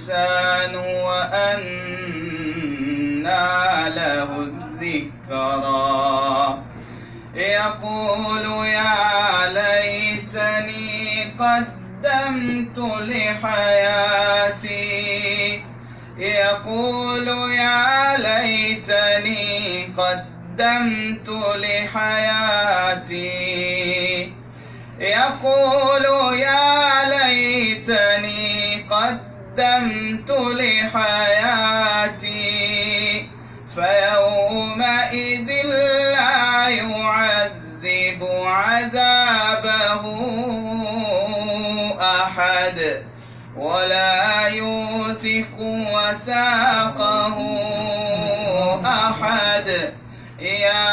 الإنسان وأنى له الذكرى يقول يا ليتني قدمت لحياتي يقول يا ليتني قدمت لحياتي يقول يا ليتني قدمت لحياتي فيومئذ لا يعذب عذابه أحد ولا يوثق وثاقه أحد يا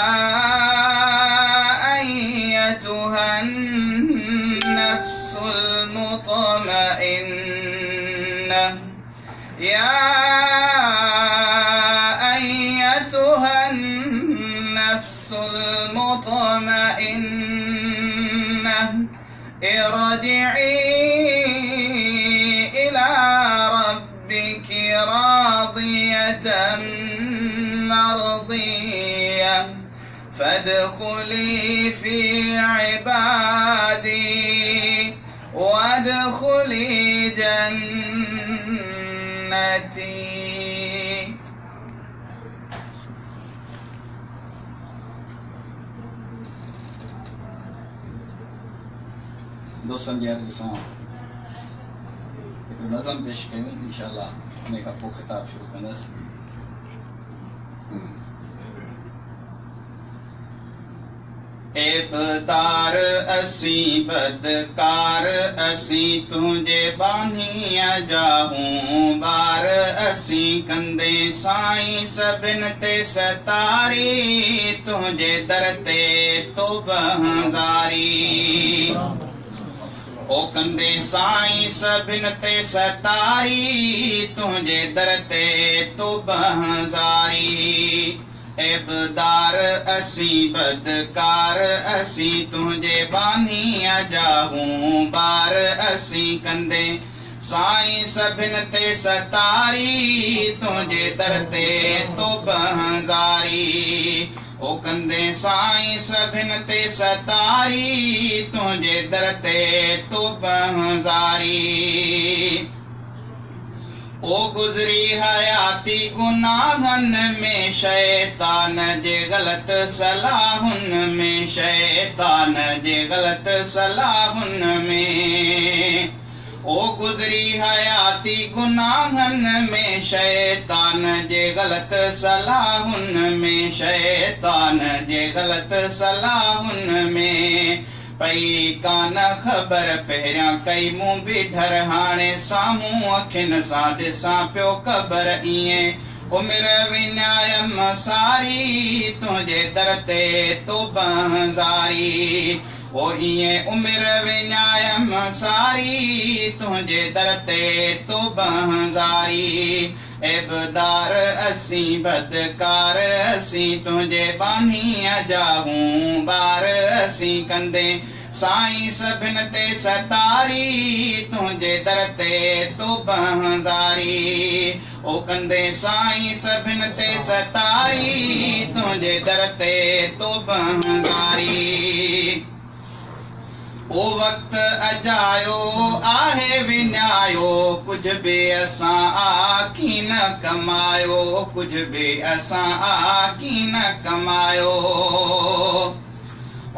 أيتها النفس المطمئنة يا أيتها النفس المطمئنة ارجعي إلى ربك راضية مرضية فادخلي في عبادي وادخلي جنتي. دوستان यार जैसा एक नज़म पेश कयूं इंशाअल्लाह उन खां पोइ ख़िताब शुरू कंदासीं. एबदार असी बदकार असी तुझे बानिया जाहूं बार असी कंदे साईं सभिन ते सतारी तुझे दर ते तौबहज़ारी ओ कंदे साईं सभिन ते सतारी तुझे दर ते तौबहज़ारी एबदार असी बदकार असी तुझे बानिया जाहूं बार असी कंदे साईं सभिन ते सतारी तुझे दर ते तौबहज़ारी ओ कंदे साईं सभिन ते सतारी तुझे दर ते तौबहज़ारी ओ गुज़री हयाती गुनाहन में शैतान जे गलत सलाहुन में शैतान जे गलत सलाहुन में ओ गुज़री हयाती गुनाहन में शैतान जे गलत सलाहुन में शैतान जे गलत सलाहुन में पई कान ख़बर पहिरियां कई मूं बीठर हाणे साम्हूं अखियुनि सां ॾिसां पियो क़बर ईअं उमिरि विञायम सारी तुंहिंजे दर ते तौबहज़ारी ओ ईअं उमिरि विञायम सारी तुंहिंजे दर ते तौबहज़ारी एबदार असी बदकार असी तुझे बानिया जाहूं बार असी कंदे साईं सभिन ते सतारी तुझे दर ते तौबहज़ारी ओ कंदे साईं सभिन ते सतारी तुझे दर ते तौबहज़ारी ओ वक्त अजायो आहे विञायो कुछ भी असां आखी न कमायो कुछ भी असां आखी न कमायो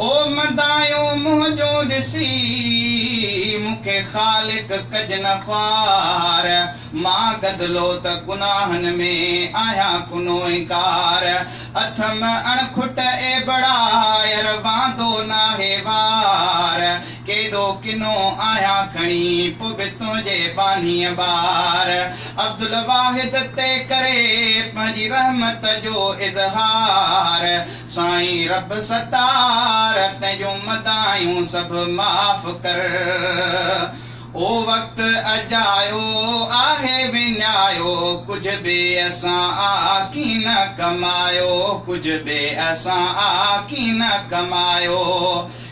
ओ मदायो मुंहिंजो ॾिसी मूंखे ख़ालिक कज न ख़्वार मां गदलो त गुनाहनि में आहियां कुनो इनकार अथम अणखुट ए बड़ायर वांदो नाहे वार केॾो किनो आहियां खणी पोइ बि तुंहिंजे बानीअ बार अब्दुल वाहिद ते करे पंहिंजी रहमत जो इज़हार साईं रब सतार तुंहिंजो मदायूं सभु माफ़ कर ओ वक्त अजायो आहे विञायो कुछ भी असां आखी न कमायो कुछ भी असां आखी न कमायो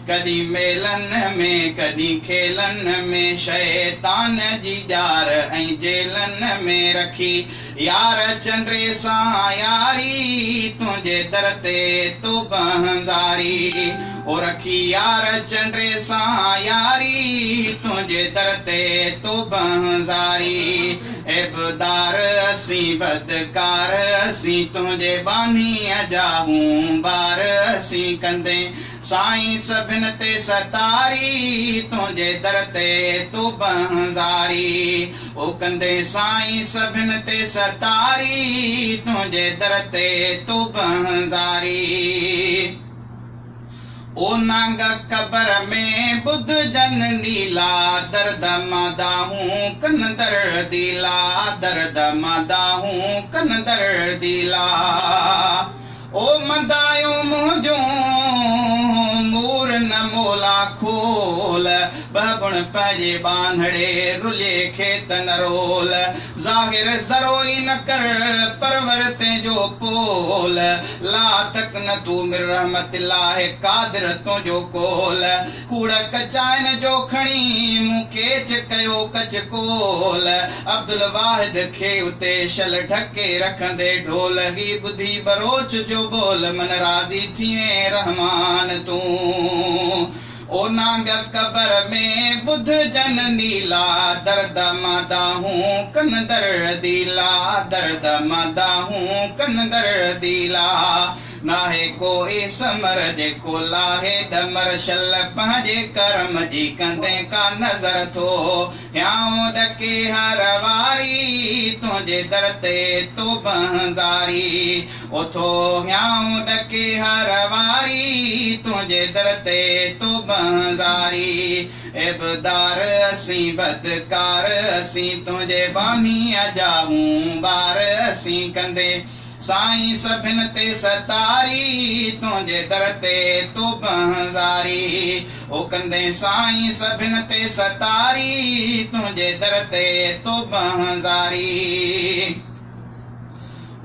कॾहिं मेलनि में कॾहिं खेलनि में शैतान जी ॼार ऐं जेलनि में रखी यार चंड्रे सां यारी तुंहिंजे दर ते तो बहंज़ारी ओ रखी यार चंड्रे सां यारी तुंहिंजे दर ते तो बहंज़ारी एबदार असीं बदकार असीं तुंहिंजे बानीअ जा हूं ॿार असीं कंदे साईं सभिनि ते सतारी तुंहिंजे दर ते तो बहंज़ारी ओ कंदे साईं सभिनि ते सतारी तुंहिंजे दर ते तो बहंज़ारी ओ नांग कबर में बुध जन नीला दर्द मदाहूं कन दर्दीला दर्द मदाहूं कन दर्दीला ओ मदायूं मुंहिंजो मूर न मोला खोल बबुण पंहिंजे बांधड़े रुले खेत न रोल ज़ाहिर ज़रो ई न कर परवर तुंहिंजो पोल ला तक न तू मिर रहमत लाहे कादिर तुंहिंजो कोल कूड़ कचाइन जो खणी मूंखे कयो कच कोल अब्दुल वाहिद खे उते शल ढके रखंदे ढोल ही ॿुधी बरोच जो बोल मन राज़ी थिए रहमान तूं ओ नांग कबर में बुध जन नीला दर्द मदाहूं कन दर्दीला दर्द मदाहूं कन दर्दीला नाहे कोई समर जेको लाहे डमर शल पंहिंजे करम जी कंदे का नज़र थो याऊं ॾके हर वारी तुंहिंजे दर ते तो बहंज़ारी ओथो याऊं ॾके हर वारी तुंहिंजे दर ते तो बहंज़ारी एबदार असीं बदकार असीं तुंहिंजे बानीअ जा हूं ॿार असीं कंदे साईं सभिनि ते सतारी तुंहिंजे दर ते तो बहंज़ारी ओ कंदे साईं सभिनि ते सतारी तुंहिंजे दर ते तो बहंज़ारी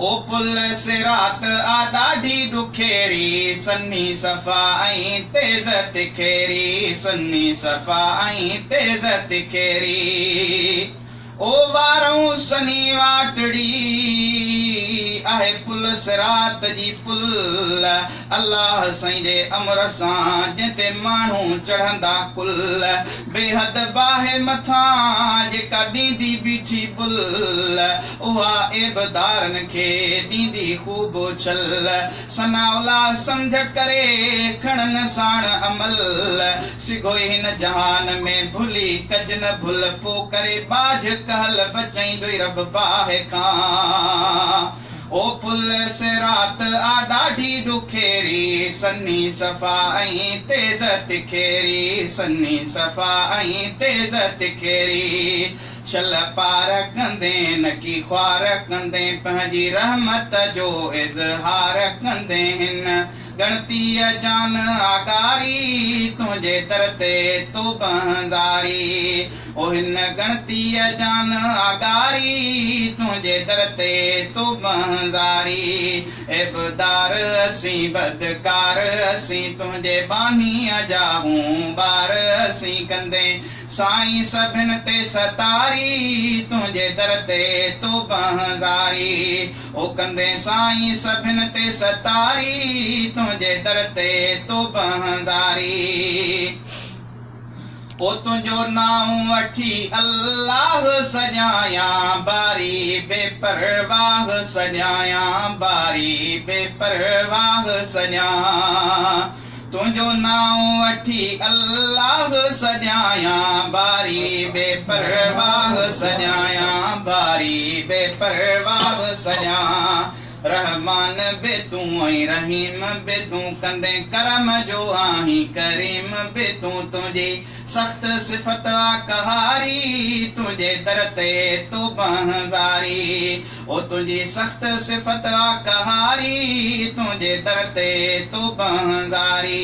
ओ पुल सिरात आ ॾाढी ॾुखेरी सन्ही सफ़ा ऐं तेज़ तिखेरी सन्ही सफ़ा ऐं तेज़ तिखेरी ओ वारूं सनी वाटड़ी आहे पुल सिरात जी पुल अल्लाह साईं जे अमर सां जिते माण्हू चढ़ंदा कुल बेहद बाहे मथां जेका ॾींदी बीठी बुल उहा एबदारनि खे ॾींदी ख़ूब उछल सनावला सम्झ करे खणनि साण अमल सिगो हिन जहान में भुली कज न भुल पो करे बाझ कहल बचाईंदो रब बाहे खां ओ पुल सिरात आ ॾाढी ॾुखेरी सन्ही सफ़ा ऐं तेज़ तिखेरी सन्ही सफ़ा ऐं तेज़ तिखेरी शल पार कंदे न की ख्वार कंदे पंहिंजी रहमत जो इज़हार कंदे हिन गणतीअ जान आगारी तुंहिंजे दर ते तो बहंज़ारी ओ हिन गणतीअ जान आगारी तुंहिंजे दर ते तो बहंज़ारी एबदार असीं बदकार असीं तुंहिंजे बानीअ जा हूं ॿार असीं कंदे साईं सभिनि ते सतारी तुंहिंजे दर ते तो बहंज़ारी ओ कंदे साईं सभिनि ते सतारी तुंहिंजे दर ते तो बहंज़ारी ओ तुंहिंजो नाम वठी अल्लाह सॼायां बारी बेपरवाह सॼायां बारी बेपरवाह सॼां तुंहिंजो नाम वठी अल्लाह सॼायां बारी बेपरवाह सॼायां बारी बेपरवाह सॼां रहमान बे तूं ऐं रहीम बे तूं कंदे करम जो आहीं करीम बे तूं तुंहिंजी सख़्त सिफ़त कहारी तुंहिंजे दर ते तो बहंज़ारी ओ तुंहिंजी सख़्त सिफ़त कहारी तुंहिंजे दर ते तो बहंज़ारी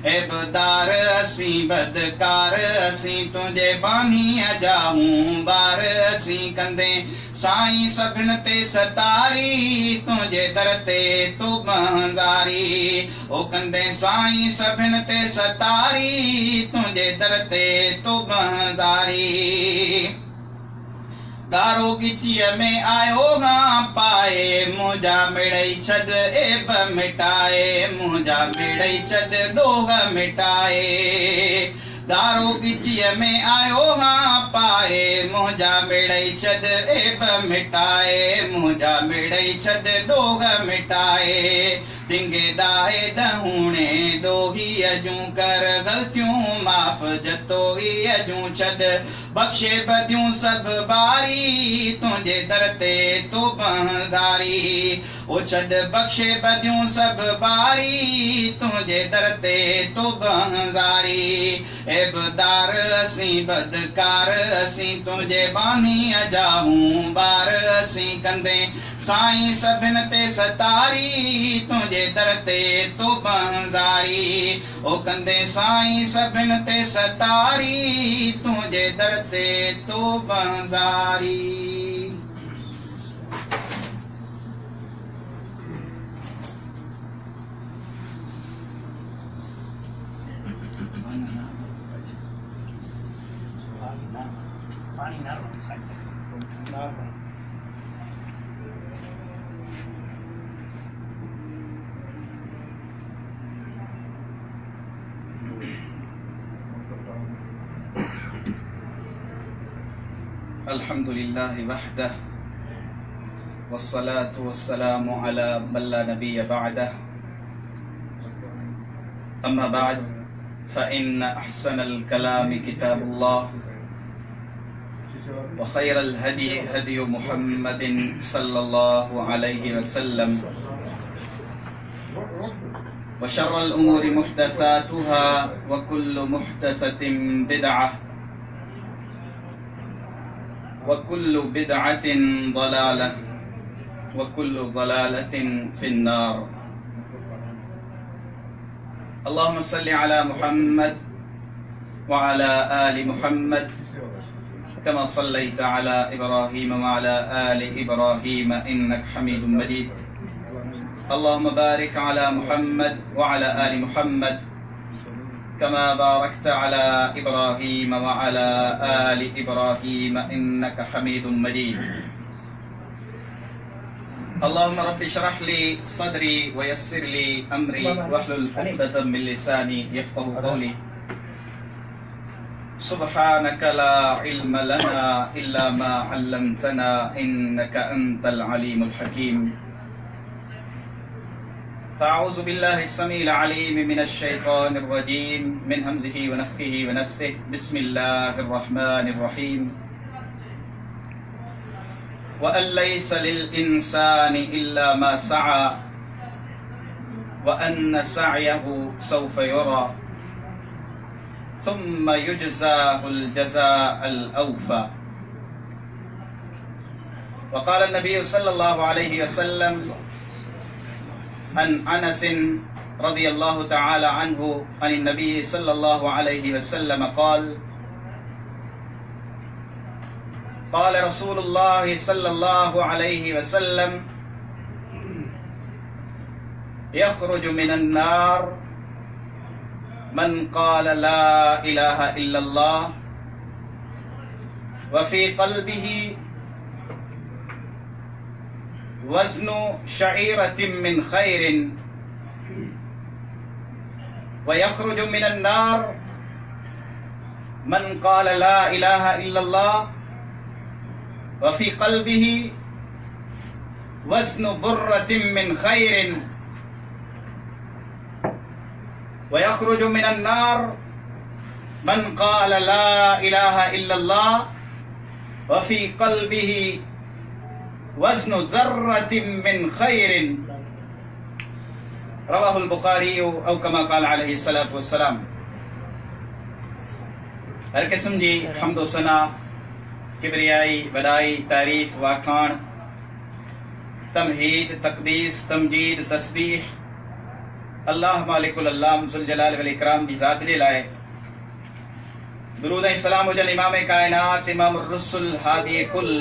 ऐबदार असी बदकार असी तुझे बानी जाऊं बार असी कंदे साईं सभिन ते सतारी तुझे दर ते तो बंदारी ओ कंदे साईं सभिन ते सतारी तुझे दर ते तो बंदारी दारो गिचीअ में आयो हाँ पाए मुंहिंजा मिड़ई छॾ एब मिटाए मुंहिंजा मिड़ई छॾ ॾोह मिटाए दारो गिचीअ में आयो हाँ पाए मुंहिंजा मिड़ई छॾ एब मिटाए मुंहिंजा मिड़ई छॾ ॾोह मिटाए डिंगे दाए डहूणे डोही अजूं कर गलतियूं माफ़ जतोही अजूं छॾ बख़्शे बदियूं सब बारी तुझे दर ते तो बंदारी ओ छॾ बख़्शे बदियूं सब बारी तुझे दर ते तो बंदारी ऐबदार असी बदकार असी तुझे बानी जाऊं बार असी कंदे साईं सभिन ते सतारी तुझे दर ते तो बंदारी ओ कंदे साईं सभिन ते सतारी तुझे दर ते तो बंदारी पानी ना रो साइड अल्हम्दुलिल्लाह वहदह वस्सलातु वस्सलामु अला मन ला नबिय्य बअदह अम्मा बाद फ़इन्न अहसनल कलामि किताबुल्लाह व खैरल हदी हदी मुहम्मदिन सल्लल्लाहु अलैहि वसल्लम व शर्रल उमूरि मुहदसातुहा व कुल्लु मुहदसतिन बिदअह वकुल्लु बिदअतिन ज़लालह वकुल्लु ज़लालतिन फिन्नार अल्लाहुम्मा सल्लि अला मुहम्मद व अला आलि मुहम्मद कमा सल्लैता अला इब्राहीम व अला आलि इब्राहीम इन्नका हमीदुम मजीद अल्लाहुम्मा बारिक अला मुहम्मद व अला आलि मुहम्मद कमा बारकता अला इब्राहीम व अला आलि इब्राहीम इन्नका हमीदुम मजीद अल्लाहुम्मा रब्बि इश्रह ली सदरी व यस्सिर ली अमरी वहलुल उक़दतम मिन लिसानी यफ़क़हू क़ौली सुब्हानका ला इल्म लना इल्ला मा अल्लमतना इन्नका अंतल अलीमुल हकीम फ़अऊज़ु बिल्लाहि अस्समीइल अलीम मिनश शैतानिर रजीम मिन हमज़िही व नफ़्ख़िही व नफ़्सिही बिस्मिल्लाहिर रहमानिर रहीम व अल्लैसा लिल इंसानि इल्ला मा सअा व अन्न सअयहु सौफ़ युरा सुम्मा युजज़ाहुल जज़ाअल औफ़ा व क़ाल नबी सल्लल्लाहु अलैहि वसल्लम अन अनस रज़ियल्लाहु तआला अन्हु अन नबी सल्लल्लाहु अलैहि वसल्लम क़ाल क़ाल रसूलुल्लाह सल्लल्लाहु अलैहि वसल्लम यख़रुजु मिनन नार मन क़ाल ला इलाहा इल्लल्लाह व फ़ी क़ल्बिही वज़्नु शईरतिन मिन खैरिन व यख़रुजु मिनन नार मन क़ाल ला इलाहा इल्लल्लाह व फ़ी क़ल्बिही वज़्नु बुर्रतिन मिन खैरिन व यख़रुजु मिनन नार मन क़ाल ला इलाहा इल्लल्लाह व फ़ी क़ल्बिही वज़्नु ज़र्रतिन मिन खैरिन रवाहुल बुखारी औ कमा क़ाल अलैहि सलातु वस्सलाम। हर किस्म जी हम्द व सना किबरियाई वडाई तारीफ वाखाण तमहीद तक़दीस तमजीद तस्बीह अल्लाह मालिकुल अल्लाह जुल जलाल वल इकराम दी ज़ात जे लाए दुरूद ऐं सलाम हुजन इमाम कायनात इमाम रुसुल हादी कुल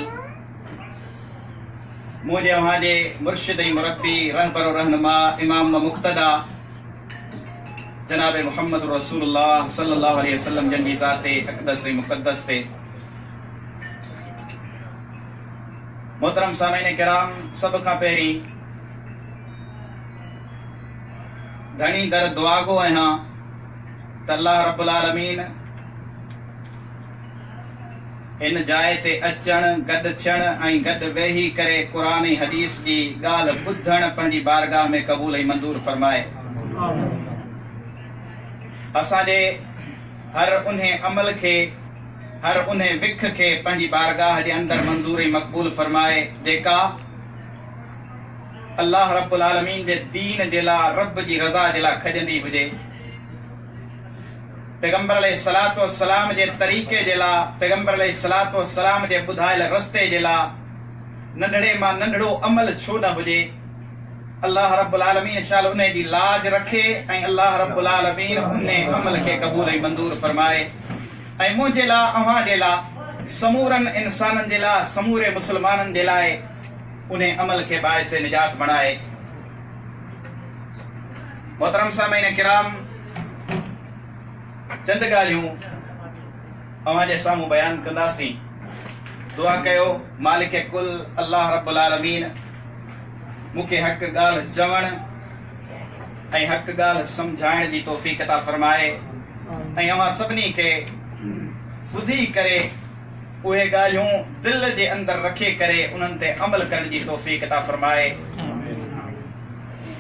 मुझे वहाँ जे मुर्शिद ऐं मुरब्बी रहबर रहनुमा इमाम मुक्तदा जनाब मोहम्मद रसूलुल्लाह सल्लल्लाहु अलैहि वसल्लम जन जी ज़ात अक़दस ऐं मुक़द्दस ते मोहतरम सामीन किराम सब खां पहिरीं धनी दर दुआ गो आहियां त अल्लाह रब्बुल आलमीन इन जाइ ते अचण गॾु थियण ऐं गॾु वेही करे क़ुरान ऐं हदीस जी ॻाल्हि ॿुधण पंहिंजी बारगाह में क़बूल ऐं मंज़ूर फरमाए। असांजे हर उन अमल खे हर उन विख खे पंहिंजी बारगाह जे अंदर मंज़ूर ऐं मक़बूल फरमाए जेका अल्लाह रब्बुल आलमीन जे दीन जे लाइ रब जी रज़ा जे लाइ खजंदी हुजे, पैगंबर अलैहिस्सलातु वस्सलाम जे तरीक़े जे लाइ पैगंबर अलैहिस्सलातु वस्सलाम जे ॿुधायल रस्ते जे लाइ नंढड़े मां नंढड़ो अमल छो न हुजे। अल्लाह रब्बुल आलमीन शाल उन जी लाज रखे ऐं अल्लाह रब्बुल आलमीन उन अमल खे क़बूल ऐं मंज़ूर फरमाए ऐं मुंहिंजे लाइ अव्हां जे लाइ समूरनि इंसाननि जे लाइ समूरे मुस्लमाननि जे लाइ उन अमल के बायस निजात बनाए। मोहतरम सामीन किराम चंद ॻाल्हियूं अव्हां जे साम्हूं बयान कंदासीं। दुआ कयो मालिक कुल अल्लाह रब्बुल आलमीन मूंखे हक़ ॻाल्हि चवण ऐं हक़ ॻाल्हि सम्झाइण जी तौफ़ीक़ अता फरमाए ऐं अव्हां सभिनी खे ॿुधी करे उहे ॻाल्हियूं दिल जे अंदर रखे करे उन्हनि ते अमल करण जी तौफ़ीक़ अता फरमाए।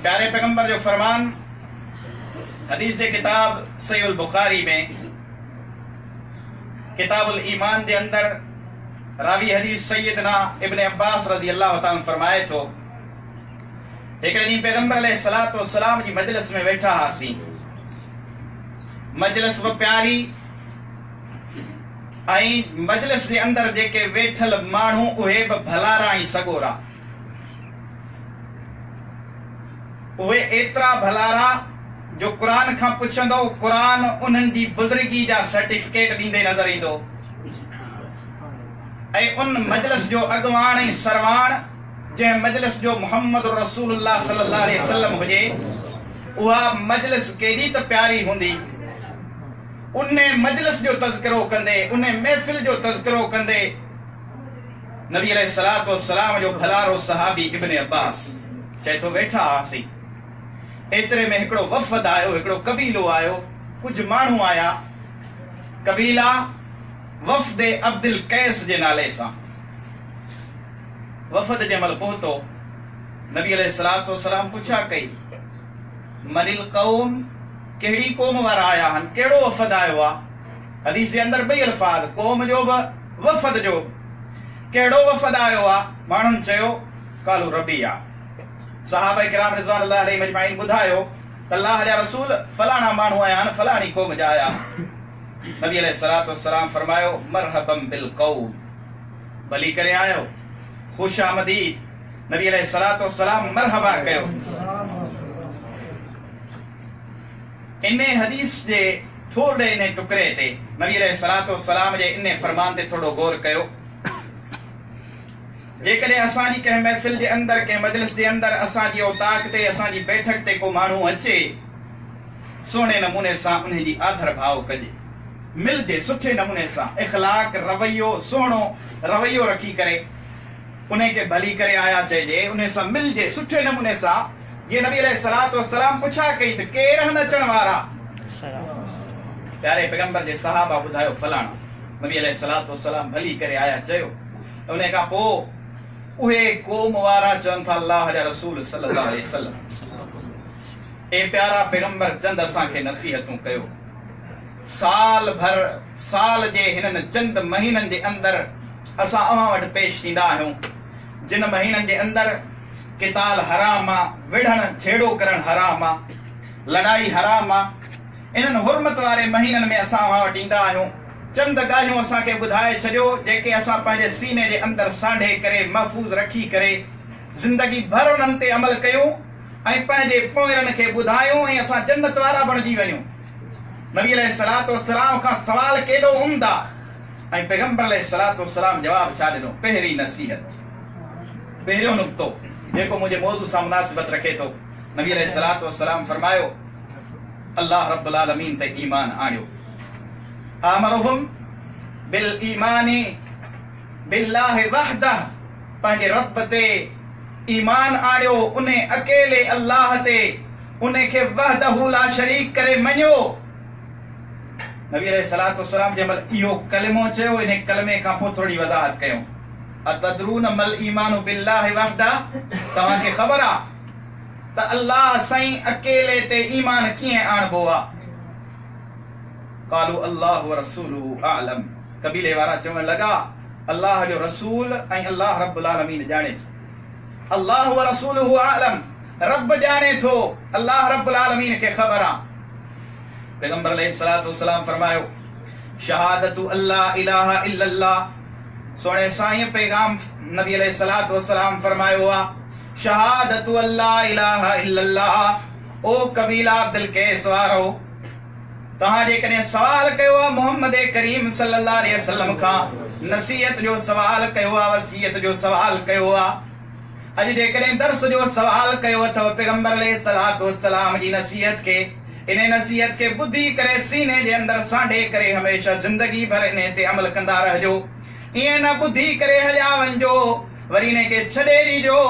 प्यारे पैगंबर जो फरमान हदीस जे किताब सहीहुल बुखारी में किताबुल ईमान जे अंदर रावी हदीस सैयदना इब्न अब्बास रज़ी अल्लाह ताला फरमाए थो हिकिड़े ॾींहुं पैगंबर अलैहिस्सलातु वस्सलाम जी मजलिस में वेठा हुआसीं। मजलिस बि प्यारी ऐं मजलिस जे अंदर जेके वेठल माण्हू उहे बि भलारा ऐं सगोरा, उहे एतिरा भलारा जो क़ुरान खां पुछंदो क़ुरान उन्हनि जी बुज़ुर्गी जा सर्टिफिकेट ॾींदे नज़र ईंदो ऐं उन मजलिस जो अॻवान ऐं सरवान जंहिं मजलिस जो मोहम्मद रसूलुल्लाह सल्लल्लाहु अलैहि वसल्लम हुजे उहा मजलिस केॾी त प्यारी हूंदी। उन मजलिस जो तज़किरो कंदे उन महफ़िल जो तज़किरो कंदे नबी अलैहिस्सलातु वस्सलाम जो भलारो सहाबी इब्न अब्बास चए थो वेठा हुआसीं, एतिरे में हिकिड़ो वफ़द आयो, हिकिड़ो कबीलो आयो, कुझु माण्हू आया, कबीला वफ़द अब्दुल कैस जे नाले सां। वफ़द जे महिल पहुतो नबी अलैहिस्सलातु वस्सलाम पुछा कई मनिल क़ौम, कहिड़ी क़ौम वारा आया आहिनि, कहिड़ो वफ़द आयो आहे। हदीस जे अंदर ॿई अल्फाज क़ौम जो बि वफ़द जो, कहिड़ो वफ़द आयो आहे। माण्हुनि चयो कालू रबिया। सहाबा किराम रिज़वानुल्लाह अलैहिम अजमाइन ॿुधायो त अल्लाह जा रसूल फलाणा माण्हू आया आहिनि, फलाणी क़ौम जा आया। नबी अलैहिस्सलातु वस्सलाम फरमायो मरहबम बिल क़ौम, भली करे आयो, खुश आमदीद। नबी अलैहिस्सलातु वस्सलाम मरहबा कयो। इन हदीस जे थोड़े इन टुकड़े ते नबी अलैहिस्सलातु वस्सलाम जे इन फरमान ते थोड़ो गौर कयो। जेकॾहिं असांजी कंहिं महफ़िल जे अंदर कंहिं मजलिस जे अंदर असांजी औताक ते असांजी बैठक ते को माण्हू अचे, सोने नमूने सां उन जी आदर भाव कजे, मिलजे सुठे नमूने सां, इख़लाक रवैयो सुहिणो रवैयो रखी करे उन खे भली करे आया चइजे, उन सां मिलजे सुठे नमूने सां। ये नबी अलैहिस्सलातु वस्सलाम पुछा कई त केर आहिनि अचण वारा। प्यारे पैगंबर जे सहाबा ॿुधायो फलाणा। नबी अलैहिस्सलातु वस्सलाम भली करे आया चयो। उन खां पोइ उहे क़ौम वारा चवनि था अल्लाह जा रसूल सल्लल्लाहु अलैहि वसल्लम, ए प्यारा पैगंबर चंद असांखे नसीहतूं कयो। साल भर साल जे हिननि चंद महीननि जे अंदर असां अव्हां वटि पेश थींदा आहियूं, जिन महीननि जे अंदर किताल हराम आहे, विढ़ण छेड़ो करण हराम आहे, लड़ाई हराम आहे। इन्हनि हुरमत वारे महीननि में असां अव्हां वटि ईंदा आहियूं। चंद ॻाल्हियूं असांखे ॿुधाए छॾियो जेके असां पंहिंजे सीने जे अंदर सांढे करे महफ़ूज़ रखी करे ज़िंदगी भर उन्हनि ते अमल कयूं ऐं पंहिंजे पोयरनि खे ॿुधायूं ऐं असां जन्नत वारा बणिजी वञूं। नबी अलैहिस्सलातु वस्सलाम खां सवाल केॾो उम्दा ऐं पैगंबर अलैहिस्सलातु वस्सलाम जवाब छा ॾिनो? पहिरीं नसीहत, पहिरियों नुक्तो जेको मुंहिंजे मौज़ू सां मुनासिबत रखे थो। नबी अलैहिस्सलातु वस्सलाम फरमायो अल्लाह रब्बुल आलमीन ते ईमान आणियो। आमरहुम बिल ईमानी बिल्लाहि वहदह, पंहिंजे रब ते ईमान आणियो, उन अकेले अल्लाह ते, उन खे वहदहु ला शरीक करे मञियो। नबी अलैहिस्सलातु वस्सलाम जंहिंमहिल इहो कलिमो चयो, इन कलिमे खां पोइ थोरी वज़ाहत कयूं। अतदरून मल ईमानु बिल्लाहि वहदह, तव्हांखे ख़बर आहे त अल्लाह साईं अकेले ते ईमान कीअं आणबो आहे? क़ालू अल्लाह व रसूलुहु आलम, कबीले वारा चवण लॻा अल्लाह जो रसूल ऐं अल्लाह रब्बुल आलमीन ॼाणे थो। अल्लाह व रसूलुहु आलम, रब ॼाणे थो, अल्लाह रब्बुल आलमीन खे ख़बर आहे। पैगंबर अलैहिस्सलातु वस्सलाम फरमायो शहादतु अल्ला इलाहा इल्लल्लाह, सोने साईं पैगाम नबी अलैहिस्सलातु वस्सलाम फरमायो आहे शहादतु अल्ला इलाहा इल्लल्लाह। ओ कबीला अब्दुल कैस वारो, तव्हां जेकॾहिं सवाल कयो आहे मोहम्मद करीम सल्लल्लाहु अलैहि वसल्लम खां, नसीहत जो सवाल कयो आहे, वसीयत जो सवाल कयो आहे, अॼु जेकॾहिं दर्स जो सवाल कयो अथव पैगंबर अलैहिस्सलातु वस्सलाम जी नसीहत खे, इन नसीहत के बुद्धि करे सीने जे अंदर सांढे करे हमेशा जिंदगी भर इन ते अमल कंदा रहजो। ईअं न बुद्धि करे हलिया वञो वरी इन खे छॾे ॾिजो,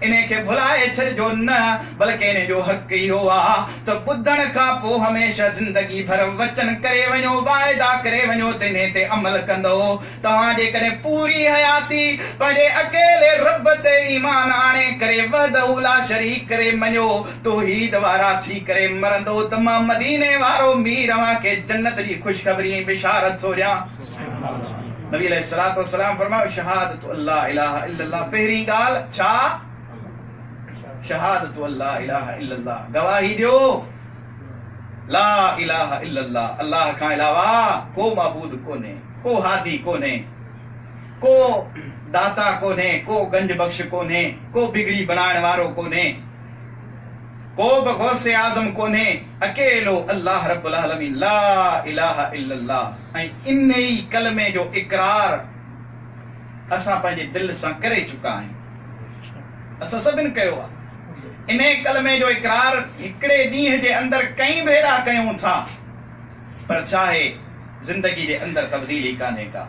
इन खे भुलाए छॾिजो न, बल्कि इन जो हक़ इहो आहे त ॿुधण खां पोइ हमेशा जिंदगी भर वचन करे वञो, वाइदा करे वञो त इन ते अमल कंदो। तव्हां जेकॾहिं पूरी हयाती पंहिंजे अकेले रब ते ईमान आणे करे वहदहु ला शरीक करे मञो, तौहीद वारा थी करे मरंदो त मां मदीने वारो मीर खे जन्नत जी ख़ुशख़बरी ऐं बिशारत थो ॾियां। नबी अलैहिस्सलातु वस्सलाम फरमायो शहादतु अल्ला इलाहा इल्लल्लाह, पहिरीं ॻाल्हि छा? शहादतु अल्ला इलाहा इल्लल्लाह, गवाही ॾियो ला इलाहा इल्लल्लाह, अल्लाह खां अलावा को माबूद कोन्हे, को हादी कोन्हे, को दाता कोन्हे, को गंज बख्श कोन्हे, को बिगड़ी बनाइण वारो कोन्हे, को बि गौसे आज़म कोन्हे, अकेलो अल्लाह रब्बुल आलमीन ला इलाहा इल्लल्लाह। ऐं इन ई कलमे जो इकरार असां पंहिंजे दिल सां करे चुका आहियूं, असां सभिनि कयो आहे। इन कलमे जो इकरार हिकिड़े ॾींहं जे अंदरि कई भेरा कयूं था, पर छा आहे जिंदगी जे अंदरि तब्दीली कान्हे का।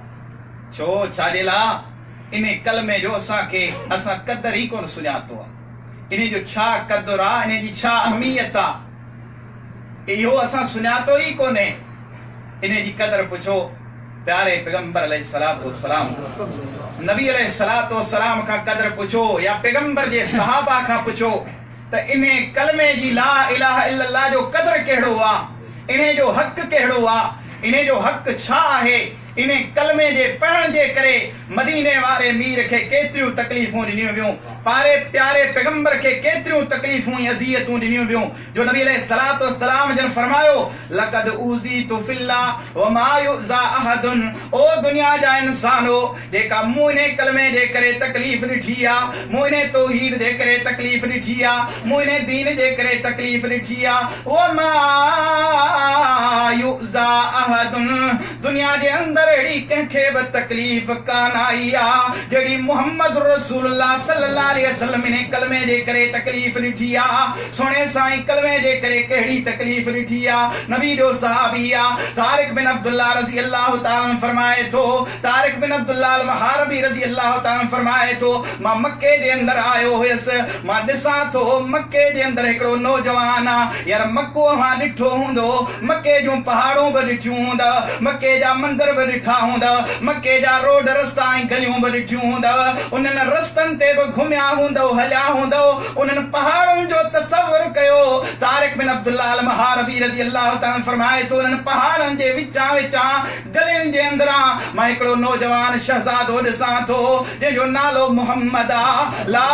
छो? छाजे लाइ? इन कलमे जो असां क़दर ई कोन सुञातो आहे, इन जो छा क़दर आहे, इन जी छा अहमियत आहे, इहो असां सुञातो ई कोन्हे। इन जी क़दर पुछो प्यारे पैगंबर अलैहिस्सलातु वस्सलाम, नबी अलैहिस्सलातु वस्सलाम खां क़दर पुछो या पैगंबर जे सहाबा खां पुछो त इन कलमे जी ला इलाहा इल्लल्लाह जो क़दर कहिड़ो आहे, इन जो हक़ कहिड़ो आहे, इन जो हक़ छा आहे। इन कलमे जे पढ़ण जे करे मदीने वारे मीर खे केतिरियूं तकलीफ़ूं ॾिनियूं वियूं, प्यारे पैगंबर खे केतिरियूं तकलीफ़ूं ऐं अज़ियतूं ॾिनियूं वियूं, जो नबी अलैहिस्सलातु वस्सलाम जन फरमायो लक़द ऊज़ीतु फिल्लाह व मा युज़ा अहदुन, ओ दुनिया जा इंसानो जेका मूं इन कलमे जे करे तकलीफ़ ॾिठी आहे, मूं इन तौहीद जे करे तकलीफ़ ॾिठी आहे, मूं इन दीन जे करे तकलीफ़ ॾिठी आहे, व मा युज़ा अहदुन, दुनिया जे अंदर अहिड़ी कंहिंखे बि तकलीफ़ कान आई आहे जहिड़ी मुहम्मद रसूलुल्लाह सल्लल्लाहु अलैहि वसल्लम इन कलमे जे करे तकलीफ़ ॾिठी आहे। सोने साईं कलमे जे करे कहिड़ी तकलीफ़ ॾिठी आहे। नबी जो सहाबी आहे तारिक बिन अब्दुल्लाह रज़ी अल्लाह ताला फरमाए थो, तारिक बिन अब्दुल्लाह अल-महारबी रज़ी अल्लाह ताला फरमाए थो, मां मक्के जे अंदर आयो हुयसि, मां ॾिसां थो मक्के जे अंदर हिकिड़ो नौजवान आहे, यार मक्को मां ॾिठो हूंदो, मक्के जूं पहाड़ूं बि ॾिठियूं हूंदव, मक्के जा मंदर बि ॾिठा हूंदव, मक्के जा रोड रस्ता ऐं गलियूं बि ॾिठियूं हूंदव, उन्हनि रस्तनि ते बि घुमिया हूंदव, हलिया हूंदव, उन्हनि पहाड़ुनि जो तसव्वुर कयो। तारिक बिन अब्दुल्लाह अल-महारबी रज़ी अल्लाह ताला फरमाए थो उन्हनि पहाड़नि जे विचां गलियुनि जे अंदरां मां हिकिड़ो नौजवान शहज़ादो ॾिसां थो जंहिंजो नालो मुहम्मद आहे। ला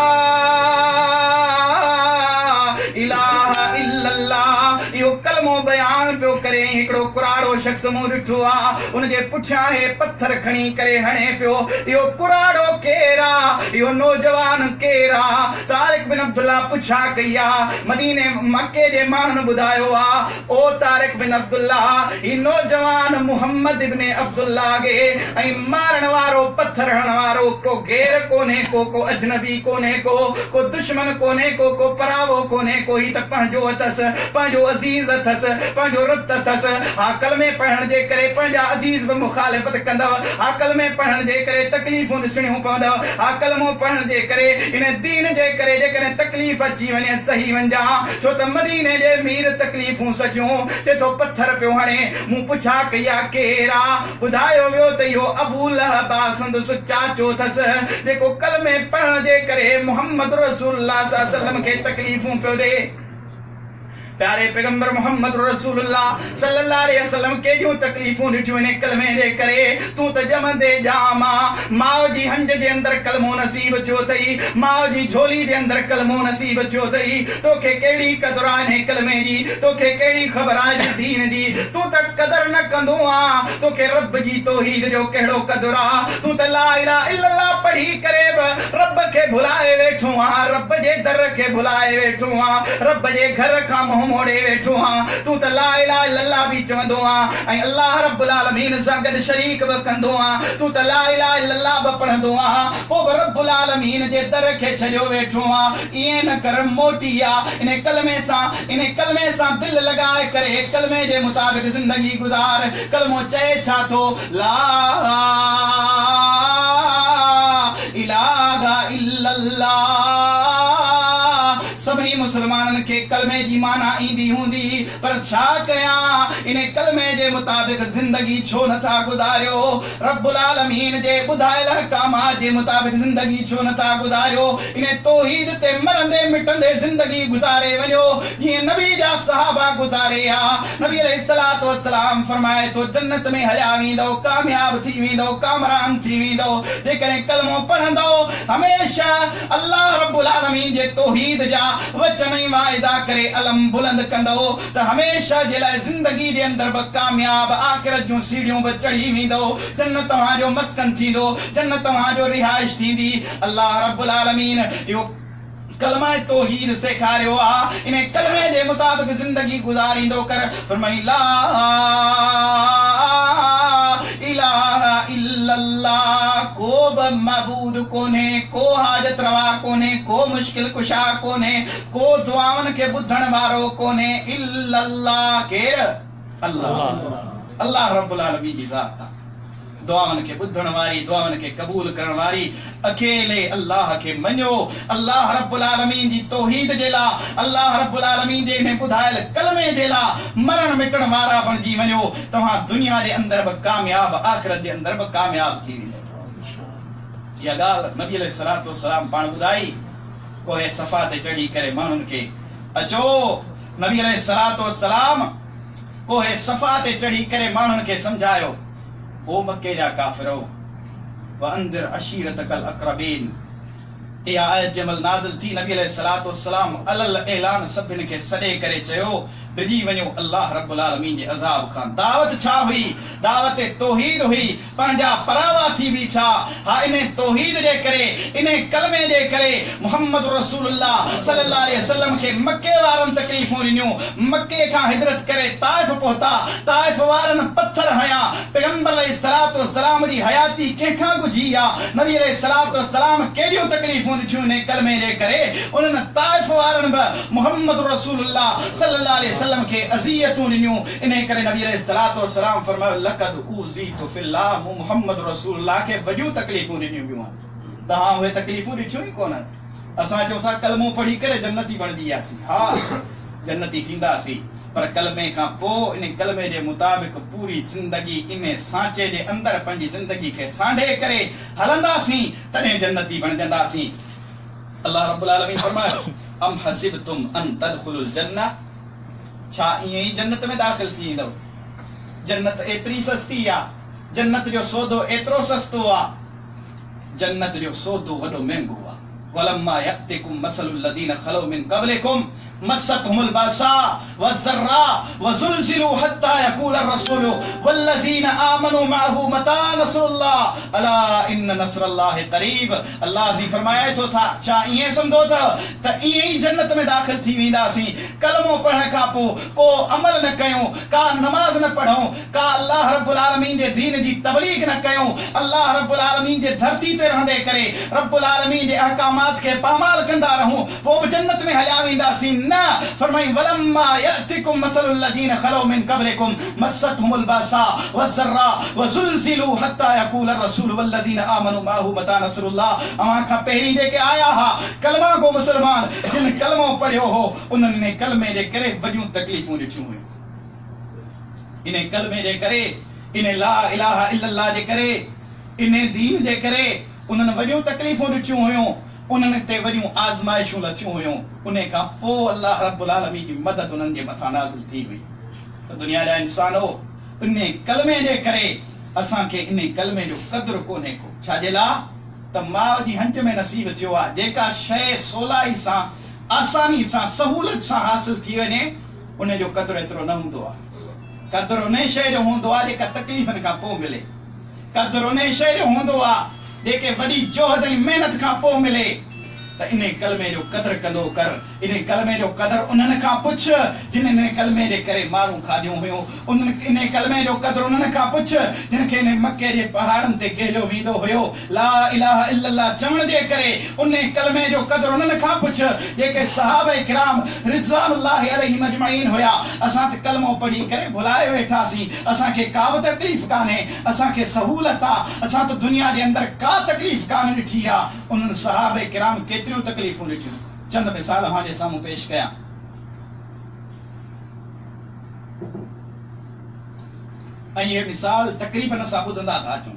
इलाहा इल्लल्लाह इहो कलमो बयान पियो करे, हिकिड़ो कुराड़ो शख्स मूं ॾिठो आहे, उनजे पुठियां हे पत्थर खणी करे हणे पियो। इहो कुराड़ो केरु केरा यो नौजवान केरा तारिक बिन अब्दुल्ला पुछा कया मदीने मक्के जे मानन बुधायो आ ओ तारिक बिन अब्दुल्ला ई नौजवान मोहम्मद इब्ने अब्दुल्ला गे ऐ मारण वारो पत्थर हण वारो को गैर कोने को अजनबी कोने को दुश्मन कोने को परावो कोने को ही त पंहिंजो अथस पंहिंजो अजीज अथस पंहिंजो रत अथस हा कलमे पढ़ण जे करे पंहिंजा अजीज बि मुखालिफत कंदव हा कलमे पढ़ण जे करे तकलीफ़ूं ॾिसणियूं पवंदव हा कलमो पढ़ण जे करे इन दीन जे करे जेकॾहिं तकलीफ़ अची वञे सही वञा छो त मदीने जे मीर तकलीफ़ूं सठियूं चए थो पत्थर पियो हणे मूं पुछा कया केरा ॿुधायो वियो त इहो अबू लहब संदसि चाचो अथसि जेको कलमे पढ़ण जे करे मोहम्मद रसूलुल्लाह सल्लल्लाहु अलैहि वसल्लम खे तकलीफ़ूं पियो ॾे प्यारे पैगंबर मोहम्मद रसूलुल्लाह सल्लल्लाहु अलैहि वसल्लम केॾियूं तकलीफ़ूं ॾिठियूं इन कलमे जे करे तूं त ॼमंदे जामा माउ जी हंज जे अंदरि कलमो नसीब थियो अथई माउ जी झोली जे अंदरि कलमो नसीब थियो अथई तोखे कहिड़ी क़दुर आहे इन कलमे जी तोखे कहिड़ी ख़बर आहे दीन जी तूं त क़दुर न कंदो आहे तोखे रब जी तौहीद जो कहिड़ो क़दुर आहे तूं त ला इलाहा इल्लल्लाह पढ़ी करे बि रब खे भुलाए वेठो आहे रब जे दर खे भुलाए वेठो आहे रब जे घर खां मुंहुं मोड़े वेठो हां तू त ला इलाहा इल्लल्लाह भी चवंदो आ ऐं अल्लाह रब्बुल आलमीन सां गॾु शरीक बि कंदो आ तू त ला इलाहा इल्लल्लाह बि पढ़ंदो आ पोइ बि रब्बुल आलमीन जे दर खे छॾियो वेठो आ ईअं न कर मोटी आ इन कलमे सां दिलि लॻाए करे कलमे जे मुताबिक़ ज़िंदगी गुज़ार कलमो चए छा थो ला इलाहा इल्लल्लाह सभी मुसलमानन के कलमे जी माना ईंदी हूंदी पर छा कयां इन कलमे जे मुताबिक़ ज़िंदगी छो नथा गुज़ारियो रब्बुल आलमीन जे ॿुधायल अहकामात जे मुताबिक़ ज़िंदगी छो नथा गुज़ारियो इन तौहीद ते मरंदे मिटंदे ज़िंदगी गुज़ारे वञो जीअं नबी जा सहाबा गुज़ारे आ नबी अलैहिस्सलातु वस्सलाम फरमाए थो जन्नत में हलिया वेंदो कामयाब थी वेंदो कामरान थी वेंदो जेकॾहिं कलमो पढ़ंदो हमेशा अल्लाह रब्बुल आलमीन जे तौहीद जा वचन ई वाइदा करे अलम बुलंद कंदो त हमेशा जे लाइ ज़िंदगी जे अंदरि बि कामयाब आख़िरत जूं सीढ़ियूं बि चढ़ी वेंदो जन्नत तव्हांजो मस्कन थींदो जन्नत तव्हांजो रिहाइश थींदी अल्लाह रब्बुल आलमीन इहो कलमा तौहीद सेखारियो आ इन कलमे जे मुताबिक़ ज़िंदगी गुज़ारींदो कर फरमाई ला इलाहा इल्लल्लाह को बि मबूद कोन्हे को हाजत रवा कोन्हे को मुश्किल कुशा कोन्हे को दुआवन के ॿुधण वारो कोन्हे इल्लल्लाह केर अल्लाह अल्लाह रब्बुल आलमीन जी ज़ात आहे दुआवन के ॿुधण वारी दुआवन के क़बूल करण वारी अकेले अल्लाह के मञो अल्लाह रब्बुल आलमीन जी तौहीद जे लाइ अल्लाह रब्बुल आलमीन जे इन ॿुधायल कलमे जे लाइ मरण मिटण वारा बणिजी वञो तव्हां दुनिया जे अंदरि बि कामयाब आख़िरत जे अंदरि बि कामयाब थी वेंदो इहा ॻाल्हि नबी अलैहिस्सलातु वस्सलाम पाण ॿुधाई कोहे सफ़ा ते चढ़ी करे माण्हुनि खे अचो नबी अलैहिस्सलातु वस्सलाम कोहे सफ़ा ते चढ़ी करे माण्हुनि खे सम्झायो ओ मक्के जा काफ़िरो वअंदिर अशीरतकल अक़रबीन इहा आयत जमल नाज़िल थी नबी अलैहिस्सलातु वस्सलाम अलल ऐलान सभिनि खे सॾे करे चयो डिॼी वञो अल्लाह रब्बुल आलमीन जे अज़ाब खां दावत छा हुई दावत तौहीद हुई पंहिंजा परावा थी बीठा हा इन तौहीद जे करे इन कलमे जे करे मोहम्मद रसूलुल्लाह सल्लल्लाहु अलैहि वसल्लम खे मक्के वारनि तकलीफ़ूं ॾिनियूं मक्के खां हिजरत करे ताइफ़ पहुता ताइफ़ वारनि पत्थर हया पैगंबर अलैहिस्सलातु वस्सलाम जी हयाती कंहिंखां गुझी आहे नबी अलैहिस्सलातु वस्सलाम केॾियूं तकलीफ़ूं ॾिठियूं इन कलमे जे करे उन्हनि ताइफ़ वारनि बि मोहम्मद रसूलुल्लाह सल्लल्लाहु अलैहि वसल्लम के अज़ियतूं ॾिनियूं इन करे नबी अलैहिस्सलातु वस्सलाम फरमायो लक़द ऊज़ीतु फिल्लाह मुहम्मद रसूलुल्लाह के वॾियूं तकलीफ़ूं ॾिनियूं बियूं आहिनि तव्हां उहे तकलीफ़ूं ॾिठियूं ई कोन असां चऊं था कलमो पढ़ी करे जन्नती बणिजी वियासीं हा जन्नती थींदासीं पर कलमे खां पोइ इन कलमे जे मुताबिक़ पूरी ज़िंदगी इन सांचे जे अंदरि पंहिंजी ज़िंदगी खे सांढे करे हलंदासीं तॾहिं जन्नती बणजंदासीं अल्लाह रब्बुल आलमीन फरमायो अम हसिबतुम अन तदखुलुल जन्नह छा ईअं ई जन्नत में दाख़िल थी ईंदव जन्नत एतिरी सस्ती आहे जन्नत जो सौदो एतिरो सस्तो आहे जन्नत जो सौदो वॾो महांगो आहे वलम्मा यअतिकुम मसलुल लदीन खलौ मिन क़बलिकुम मस्सतहुमुल बासा वज़र्रा वज़ुलज़िलू हत्ता यक़ूलर रसूलु वल्लज़ीना आमनू मअहू मता नसरुल्लाह अला इन्न नसरल्लाहि क़रीब। अल्लाह जी फरमाए थो था छा इएं सम्झो था त इएं ई जन्नत में दाख़िल थी वेंदासीं कलमो पढ़ण खां पोइ को अमल न कयूं, का नमाज़ न पढ़ूं, का अल्लाह रब्बुल आलमीन जे दीन जी तबलीग न कयूं, अल्लाह रब्बुल आलमीन जे धरती ते रहंदे करे रब्बुल आलमीन जे अहकामात खे पामाल कंदा रहूं, पोइ बि जन्नत में हलिया वेंदासीं न। फरमाई वलम्मा यअतिकुम मसलुल लज़ीना खलौ मिन क़ब्लिकुम मस्सतहुमुल बासा वज़र्रा वज़ुलज़िलू हत्ता यक़ूलर रसूलु वल्लज़ीना आमनू मअहू मता नसरुल्लाह। अवां खां पहिरीं जेके आया हा कलमा को मुसलमान जिन कलमो पढ़ियो हो उन्हनि कलमे जे करे वॾियूं तकलीफ़ूं ॾिठियूं हुयूं। इन कलमे जे करे, इन ला इलाहा इल्लल्लाह जे करे, इन दीन जे करे उन्हनि वॾियूं तकलीफ़ूं ॾिठियूं हुयूं, उन्हनि ते वॾियूं आज़माइशूं लथियूं हुयूं। उन खां पोइ अल्लाह रब्बुल आलमीन जी मदद उन्हनि जे मथां नाज़िल थी हुई। त दुनिया जा इंसानो इन कलमे जे करे असांखे इन कलमे जो क़द्र कोन्हे को। छाजे लाइ त माउ जी हंज में नसीब थियो आहे जेका शइ सवलाई सां आसानी सां सहूलियत सां हासिल थी वञे उन जो क़द्र एतिरो न हूंदो आहे। क़द्र उन शइ जो हूंदो आहे जेका तकलीफ़नि खां पोइ मिले। क़द्र उन शइ जो हूंदो आहे जेके वॾी जोहद ऐं महिनत खां पोइ मिले। त इन कलमे जो क़द्र कंदो कर। इन कलमे जो क़द्र उन्हनि खां पुछ जिन इन कलमे जे करे मारूं खाधियूं हुयूं। इन कलमे जो क़द्र उन्हनि खां पुछ जिन खे इन मके जे पहाड़नि ते गेलियो वेंदो हुयो ला इलाहा इल्लल्लाह चवण जे करे। उन कलमे जो क़द्र उन्हनि खां पुछ जेके सहाबा किराम रिज़वानुल्लाहि अलैहिम अजमईन हुया। असां त कलमो पढ़ी करे भुलाए वेठासीं, असांखे का बि तकलीफ़ कान्हे, असांखे सहूलत आहे, असां त दुनिया जे अंदरि का तकलीफ़ कान ॾिठी आहे। उन्हनि सहाबा किराम केतिरियूं तकलीफ़ूं ॾिठियूं। चंद मिसाल हाणे साम्हूं पेश कयां। ऐं इहे मिसाल तक़रीबन असां ॿुधंदा था अचूं।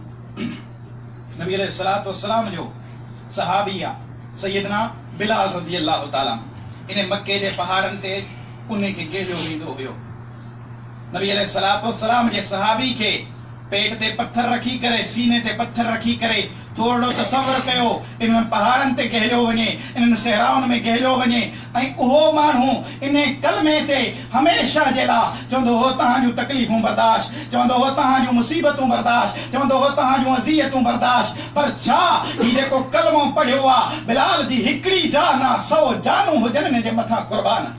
नबी अलैहिस्सलातु वस्सलाम जो सहाबी आहे सैयदना बिलाल रज़ी अल्लाह ताला। इन मके जे पहाड़नि ते उन खे गेलियो वेंदो हुयो। नबी अलैहिस्सलातु वस्सलाम जे सहाबी खे पेट ते पत्थर रखी करे, सीने ते पत्थर रखी करे थोरो तसव्वुर कयो इन पहाड़नि ते गहलियो वञे, इन सहराउनि में गहलियो वञे ऐं उहो माण्हू इन कलमे ते हमेशह जे लाइ चवंदो हो तव्हां जूं तकलीफ़ूं बर्दाश्त, चवंदो हो तव्हां जूं मुसीबतूं बर्दाश्त, चवंदो हो तव्हां जूं अज़ियतूं बर्दाश्त। पर छा ही जेको कलमो पढ़ियो आहे बिलाल जी हिकिड़ी जान आहे 100 जानूं हुजनि इन जे मथां कुर्बान।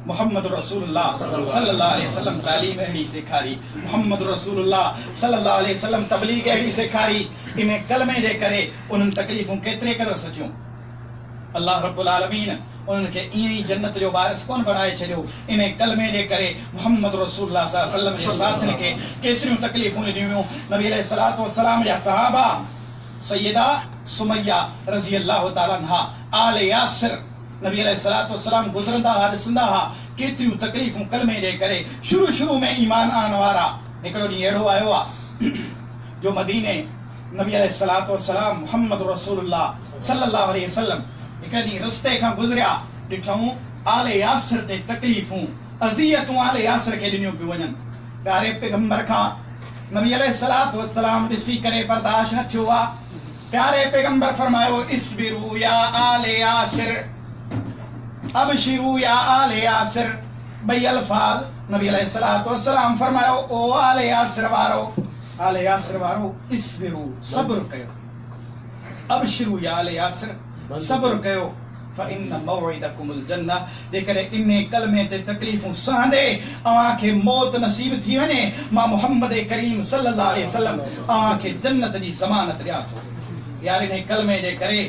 मोहम्मद रसूलुल्लाह सल्लल्लाहु अलैहि वसल्लम तालीम अहिड़ी सेखारी, मोहम्मद रसूलुल्लाह सल्लल्लाहु अलैहि वसल्लम तबलीग अहिड़ी सेखारी। इन कलमे जे करे उन्हनि तकलीफ़ूं केतिरे क़दर सचियूं। अल्लाह रब्बुल आलमीन उन्हनि खे ईअं ई जन्नत जो वारिस कोन बणाए छॾियो। इन कलमे जे करे मोहम्मद रसूलुल्लाह सल्लल्लाहु अलैहि वसल्लम जे साथियुनि खे केतिरियूं तकलीफ़ूं ॾिनियूं हुयूं। नबी अलैहिस्सलातु वस्सलाम जा सहाबा सैयदा सुमैया रज़ी अल्लाह ताला अन्हा आले यासिर नबी अलैहिस्सलातु वस्सलाम गुज़रंदा हा ॾिसंदा हा केतिरियूं तकलीफ़ूं कलमे जे करे। शुरू में ईमान आणण वारा हिकिड़ो ॾींहुं अहिड़ो आयो आहे जो मदीने नबी अलैहिस्सलातु वस्सलाम मोहम्मद रसूलुल्लाह सल्लल्लाहु अलैहि वसल्लम हिकु ॾींहुं रस्ते खां गुज़रिया ॾिठऊं आले यासिर ते तकलीफ़ूं अज़ियतूं आले यासिर खे ॾिनियूं पियूं वञनि। प्यारे पैगंबर खां नबी अलैहिस्सलातु वस्सलाम ॾिसी करे बर्दाश्त न थियो आहे। प्यारे पैगंबर फरमायो इस्बिरू या आले यासिर अबशिरू या आले यासिर। ॿई अल्फाज नबी अलैहिस्सलातु वस्सलाम फरमायो ओ आले यासिर वारो इस्बिरू सब्र कयो, अबशिरू या आले यासिर सब्र कयो फ़इन्न मौइदकुमुल जन्नह। जेकर इन कलमे ते तकलीफ़ूं सहंदे अवां खे मौत नसीब थी वञे मां मोहम्मद करीम सल्लल्लाहु अलैहि वसल्लम अवां खे जन्नत जी ज़मानत ॾियां थो। यार इन कलमे जे करे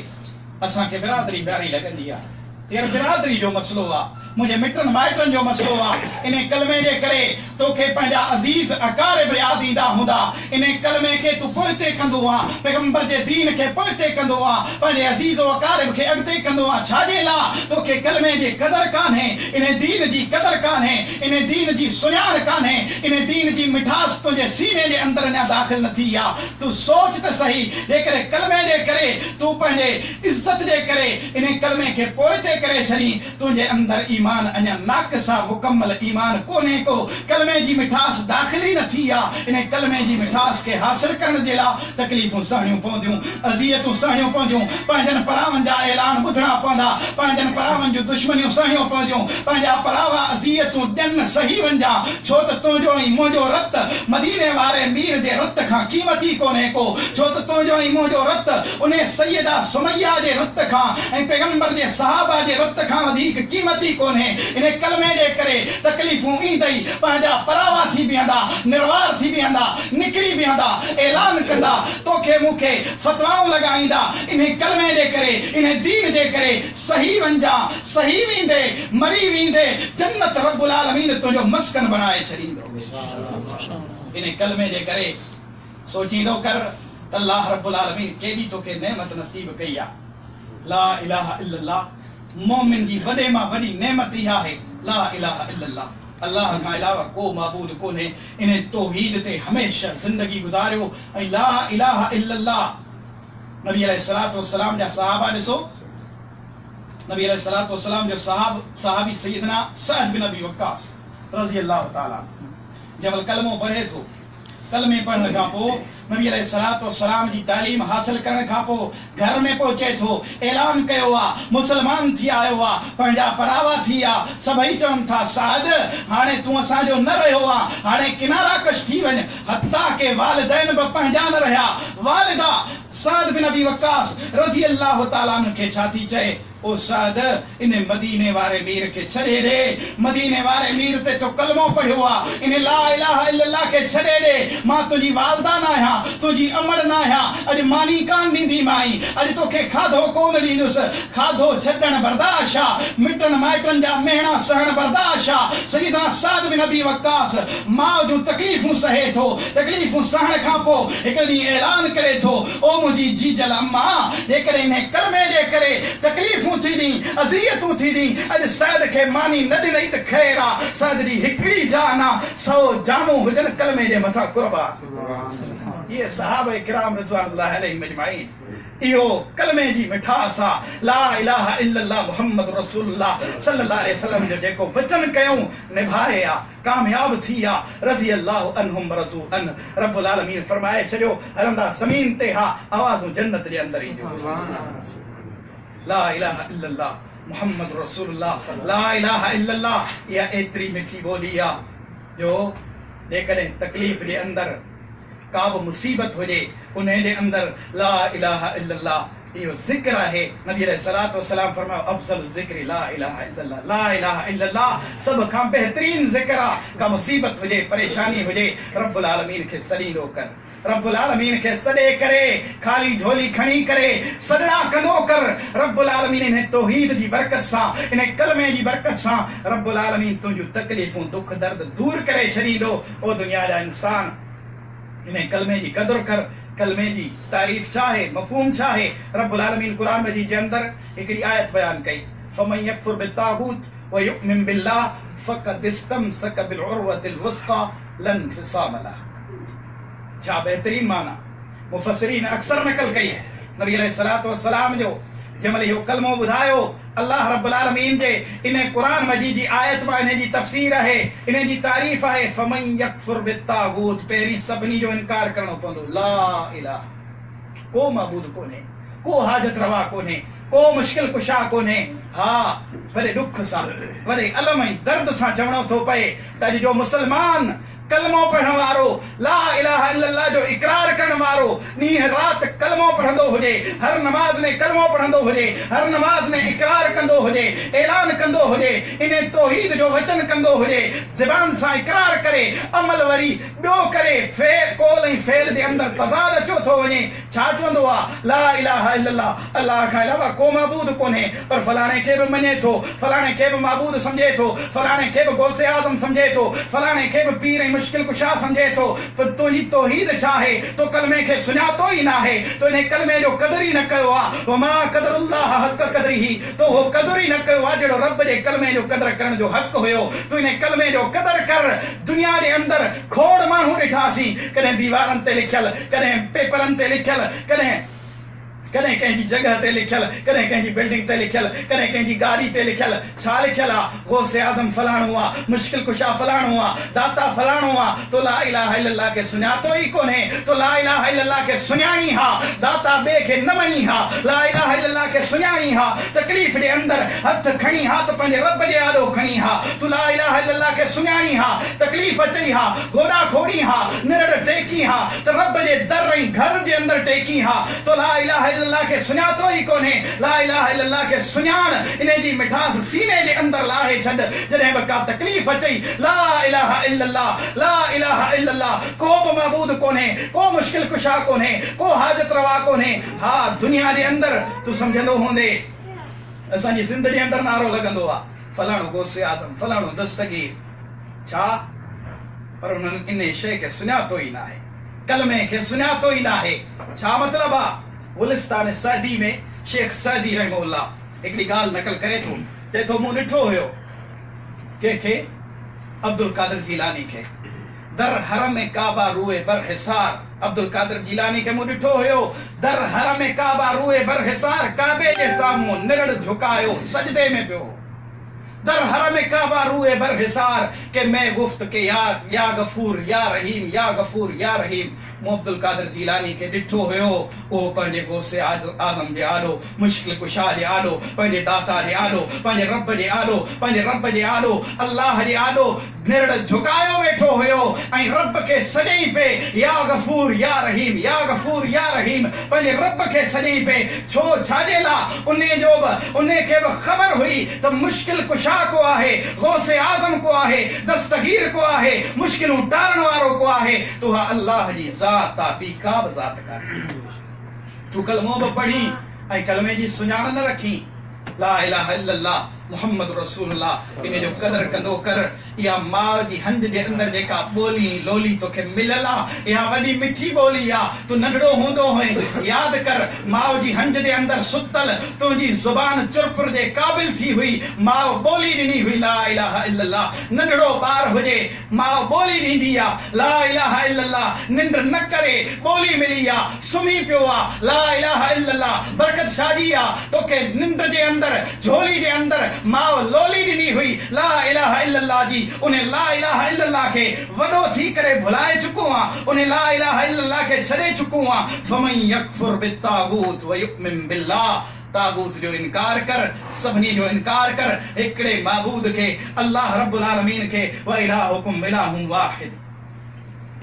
असांखे बिरादरी प्यारी लॻंदी आहे। यार बिरादरी जो मसलो आहे, मुंहिंजे मिटनि माइटनि जो मसलो आहे। इन कलमे जे करे तोखे पंहिंजा अज़ीज़ अकारिब याद ईंदा हूंदा। इन कलमे खे तूं पोइते कंदो आहे, पैगंबर जे दीन खे पोइते कंदो आहे, पंहिंजे अज़ीज़ अकारिब खे अॻिते कंदो आहे। छाजे लाइ? तोखे कलमे जी क़दर कान्हे, इन दीन जी क़दर कान्हे, इन दीन जी सुञाण कान्हे, इन दीन जी मिठास तुंहिंजे सीने जे अंदरि अञा दाख़िल न थी आहे। तूं सोच त सही जेकर कलमे जे करे तूं पंहिंजे इज़त जे करे इन कलमे खे पोइते करे छॾी तुंहिंजे अंदरि ईमान अञा नाक़िस आहे मुकम्मल ईमान कोन्हे को कलमे जी मिठास दाख़िली न थी आहे इन कलमे जी मिठास खे हासिल करण जे लाइ तकलीफ़ूं सहणियूं पवंदियूं अज़ियतूं सहणियूं पवंदियूं पंहिंजनि परावनि जा ऐलान ॿुधणा पवंदा पंहिंजनि परावनि जूं दुश्मनियूं सहणियूं पवंदियूं पंहिंजा परावा अज़ियतूं ॾियनि सही वञा छो त तुंहिंजो ऐं मुंहिंजो रत मदीने वारे मीर जे रत खां क़ीमती कोन्हे को छो त तुंहिंजो ऐं मुंहिंजो रत उन सैयदा सुमैया जे रत खां ऐं पैगंबर जे सहाबा जे रत खां वधीक क़ीमती कोन्हे इन कलमे जे करे तकलीफ़ूं ईंदई पंहिंजा परावा थी बीहंदा निर्वार थी बीहंदा निकिरी बीहंदा ऐलान कंदा तोखे मूंखे फतवाऊं लॻाईंदा इन कलमे जे करे इन दीन जे करे सही वञा सही वेंदे मरी वेंदे जन्नत रब्बुल आलमीन तुंहिंजो मस्कन बनाए छॾींदो इन कलमे जे करे सोचींदो कर अल्लाह रब्बुल आलमीन केॾी तोखे नेमत नसीब कई आहे ला इलाहा इल्लल्लाह मोमिन जी वॾे मां वॾी नेमत इहा आहे ला इलाहा इल्लल्लाह अल्लाह खां अलावा को माबूद कोन्हे इन तौहीद ते हमेशा ज़िंदगी गुज़ारियो ऐं ला इलाहा इल्लल्लाह नबी अलैहिस्सलातु वस्सलाम जा सहाबा ॾिसो नबी अलैहिस्सलातु जो सहाबी सैयदना सअद बिन अबी वक्कास रज़ी अल्लाह ताला जब कलमो पढ़े थो कलमे पढ़ने खां पोइ नबी अलैहिस्सलातु वस्सलाम जी तालीम हासिल करण खां पोइ घर में पहुचे थो ऐलान कयो आहे मुसलमान थी आयो आहे पंहिंजा परावा थी आहे सभई चवनि था साद हाणे तूं असांजो न रहियो आहे हाणे किनारा कश थी वञ हत्ता के वालिदैन बि पंहिंजा न रहिया वालिदा साद बिन अबी वक्कास रज़ी अल्लाह ताला खे छा थी चए ओ साद इन मदीने वारे मीर के छड़े दे मदीने वारे मीर ते तो कलमो पढ़ियो आ इन ला इलाहा इल्लल्लाह के छड़े दे मां तुजी वालदा ना आया तुजी अमड़ ना आया अज मानी कान दींदी माई अज तोखे खाधो कोन दींदुस खाधो छडण बर्दाश्त आ मिटन माइटन जा मेहणा सहन बर्दाश्त आ सईदना साद बिन अबी वक्कास मां जो तकलीफूं सहे थो तकलीफूं सहण खां पो एक दी ऐलान करे थो ओ मुजी जीजल अम्मा जे करे ने कलमे जे करे तकलीफूं थी अज़ियतूं थी अज सैद के मानी न ॾिनई त ख़ैर आ सैद जी हिकड़ी जान आ 100 जानू हुजन कलमे जे मथा कुर्बान ये सहाबा किराम रिज़वानुल्लाह अलैहिम अजमाइन इहो कलमे जी मिठास आ ला इलाहा इल्लल्लाह मुहम्मद रसूलुल्लाह सल्लल्लाहु अलैहि वसल्लम जो जेको वचन कयूं निभाए आ कामयाब थी आ रज़ी अल्लाह अन्हुम रज़ू अन रब्बुल आलमीन फरमाए छॾियो हलंदा ज़मीन ते हा आवाज़ूं जन्नत जे अंदर ईंदियूं ला इलाहा इल्लल्लाह मुहम्मद रसूलुल्लाह ला इलाहा इल्लल्लाह या एतरी मिठी बोली आ जो जेकॾहिं तकलीफ़ जे अंदर का बि मुसीबत हुजे उन जे अंदर ला इलाहा इल्लल्लाह इहो ज़िक्र आहे नबी अलैहिस्सलातु वस्सलाम फरमायो अफ़ज़ल ज़िक्र ला इलाहा इल्लल्लाह ला इलाहा इल्लल्लाह सब खां बेहतरीन ज़िक्र आहे का मुसीबत हुजे परेशानी हुजे रब्बुल आलमीन खे सॾींदो कर रब्बुल आलमीन के सदे करे खाली झोली खणी करे सदड़ा कंदो कर रब्बुल आलमीन इन तौहीद जी बरकत सा इन कलमे जी बरकत सा रब्बुल आलमीन तुझू तकलीफूं दुख दर्द दूर करे छॾींदो ओ दुनिया जा इंसान इन कलमे जी कदर कर कलमे जी तारीफ छा है मफहूम छा है रब्बुल आलमीन कुरान मजीद जे अंदर हिकड़ी आयत बयान कई फमन यकफुर बित्तागूत व युमिन बिल्लाह फक़द इस्तमसक बिलउरवतिल वस्क़ा लन फिसाम लहा छा बेहतरीन माना मुफस्सिरीन अक्सर नकल कई है नबी अलैहिस्सलातु वस्सलाम जो जमल यो कलमो बुधायो अल्लाह रब्बुल आलमीन जे इन कुरान मजीद जी आयत में इन जी तफसीर है इन जी तारीफ है फमन यकफुर बित्तागूत पेरी सबनी जो इनकार करणो पवंदो ला इलाहा को माबूद कोने को हाजत रवा कोने को मुश्किल कुशा कोने हाँ वडे दुख सा वडे अलम ऐं दर्द सा चवणो थो पए त जो मुसलमान कलमो पढ़ण वारो ला इलाहा इल्लल्लाह जो इकरार करण वारो नींह रात कलमो पढ़ंदो हुजे हर नमाज में कलमो पढ़ंदो हुजे हर नमाज में इकरार कंदो हुजे ऐलान कंदो हुजे इन तौहीद जो वचन कंदो हुजे ज़बान सां इकरार करे अमल वरी ॿियो करे फेल कौल ऐं फेल जे अंदर तज़ाद अचो थो वञे छा चवंदो आहे ला इलाहा इल्लल्लाह अल्लाह खां अलावा को माबूद कोन्हे पर फलाणे खे बि मञे थो फलाणे खे बि माबूद सम्झे थो फलाणे खे बि गौसे आज़म सम्झे थो फलाणे खे बि पीर मुश्किल कुशा समझे तो तुझी तौहीद छा है तो कलमे के सुञातो ही ना है तो इन कलमे जो कदर ही न कयो आ वमा कदरुल्लाह हक कदरिही तो वो कदर ही न कयो आ जेड़ो रब जे कलमे जो कदर करण जो हक हुयो तू इन कलमे जो कदर कर दुनिया जे अंदर खोड़ मानू ॾिठासी कदे दीवारन ते लिखियल कदे पेपरन ते लिखियल कॾहिं कंहिंजी जॻह ते लिखियल, कॾहिं कंहिंजी बिल्डिंग ते लिखियल, कॾहिं कंहिंजी गाॾी ते लिखियल। छा लिखियल आहे? गौसे आज़म फलाणो आहे, मुश्किल कुशा फलाणो आहे, दाता फलाणो आहे। तो ला इलाहा इल्लल्लाह खे सुञातो ई कोन्हे। तो ला इलाहा इल्लल्लाह खे सुञाणी हा, दाता ॿिए खे न मञी हा। ला इलाहा इल्लल्लाह खे सुञाणी हा, तकलीफ़ जे अंदर हथ खणी हा त पंहिंजे रब जे आॾो खणी हा। तू ला इलाहा इल्लल्लाह खे सुञाणी हा, तकलीफ़ अचई हा, गोॾा खोड़ी हा, निरड़ टेकी हा त रब जे दर ऐं घर जे अंदर टेकी हा। तो ला इलाहा इल्लल्लाह खे सुञातो ई कोन्हे। ला इलाहा इल्लल्लाह खे सुञाण, इन जी मिठास सीने जे अंदर लाहे छॾ। जॾहिं बि का तकलीफ़ अचई, ला इलाहा इल्लल्लाह, ला इलाहा इल्लल्लाह। को बि मबूद कोन्हे, को मुश्किल कुशा कोन्हे, को हाजत रवा कोन्हे। हा, दुनिया जे अंदर तूं सम्झंदो हूंदे असांजी सिंध जे अंदर नारो लॻंदो आहे फलाणो गौसे आज़म, फलाणो दस्तगीर। छा? पर उन्हनि इन शइ खे सुञातो ई न आहे, कलमे खे सुञातो ई न आहे। छा मतिलब आहे? गुलिस्तान सदी में शेख सदी रहमहुल्लाह हिकिड़ी ॻाल्हि नकल करे थो, चए थो मूं ॾिठो हुयो कंहिंखे, अब्दुल कादिर जीलानी खे, दर हरम काबा रूए बर हिसार। अब्दुल कादिर जीलानी खे मूं ॾिठो हुयो दर हरम काबा रूए बर हिसार, काबे जे साम्हूं निरड़ झुकायो सजदे में पियो। दर हरम काबा रूए बर हिसार के मैं गुफ्त के या गफूर या रहीम, या गफूर या रहीम। मूं अब्दुल कादिर जीलानी खे ॾिठो हुयो, उहो पंहिंजे गौसे आज़म जे आॾो, मुश्किल कुशा जे आॾो, पंहिंजे दाता जे आॾो, पंहिंजे रब जे आॾो, पंहिंजे रब जे आॾो, अल्लाह जे आॾो निरड़ झुकायो वेठो हुयो ऐं रब खे सॼई पे या गफूर या रहीम, या गफूर या रहीम, पंहिंजे रब खे सॼई पे। छो? छाजे लाइ? उन खे बि ख़बर हुई त मुश्किल कुशा को आहे, गौसे आज़म को आहे, दस्तगीर को आहे, मुश्किलूं टारण वारो को आहे। तो हा अल्लाह जी ज़ात आहे, ॿी का बि ज़ात कान्हे। तूं कलमो बि पढ़ी ऐं कलमे जी सुञाण न रखी। ला इलाहा इल्लल्लाह मुहम्मद रसूलुल्लाह इन जो कदर कंदो कर। इहा माउ जी हंध जे अंदर जेका ॿोली लोली तोखे मिलियल आहे, इहा वॾी मिठी ॿोली आहे। तूं नंढड़ो हूंदो हुई, यादि कर, माउ जी हंध जे अंदर सुतल तुंहिंजी ज़ुबान चुरपुर जे क़ाबिल थी हुई। माउ ॿोली ॾिनी हुई ला इलाहा इल्लल्लाह। नंढड़ो ॿार हुजे, माउ ॿोली ॾींदी आहे ला इलाहा इल्लल्लाह। निंड न करे, ॿोली मिली आहे, सुम्ही पियो आहे, ला इलाहा इल्लल्लाह। बरकत छाजी आहे? तोखे निंड जे अंदर, झोली जे अंदर माउ लोली ॾिनी हुई ला इलाहा इल्लल्लाह जी। उन ला इलाहा इल्लल्लाह खे वॾो थी करे भुलाए चुको आहे, उन ला इलाहा इल्लल्लाह खे छॾे चुको आहे। फमन यकफुर बित्तागूत व युमिन बिल्लाह। तागूत जो इनकार कर, सभिनी जो इनकार कर, हिकिड़े महबूद खे, अल्लाह रब्बुल आलमीन खे। व इलाहुकुम इलाहुन वाहिद।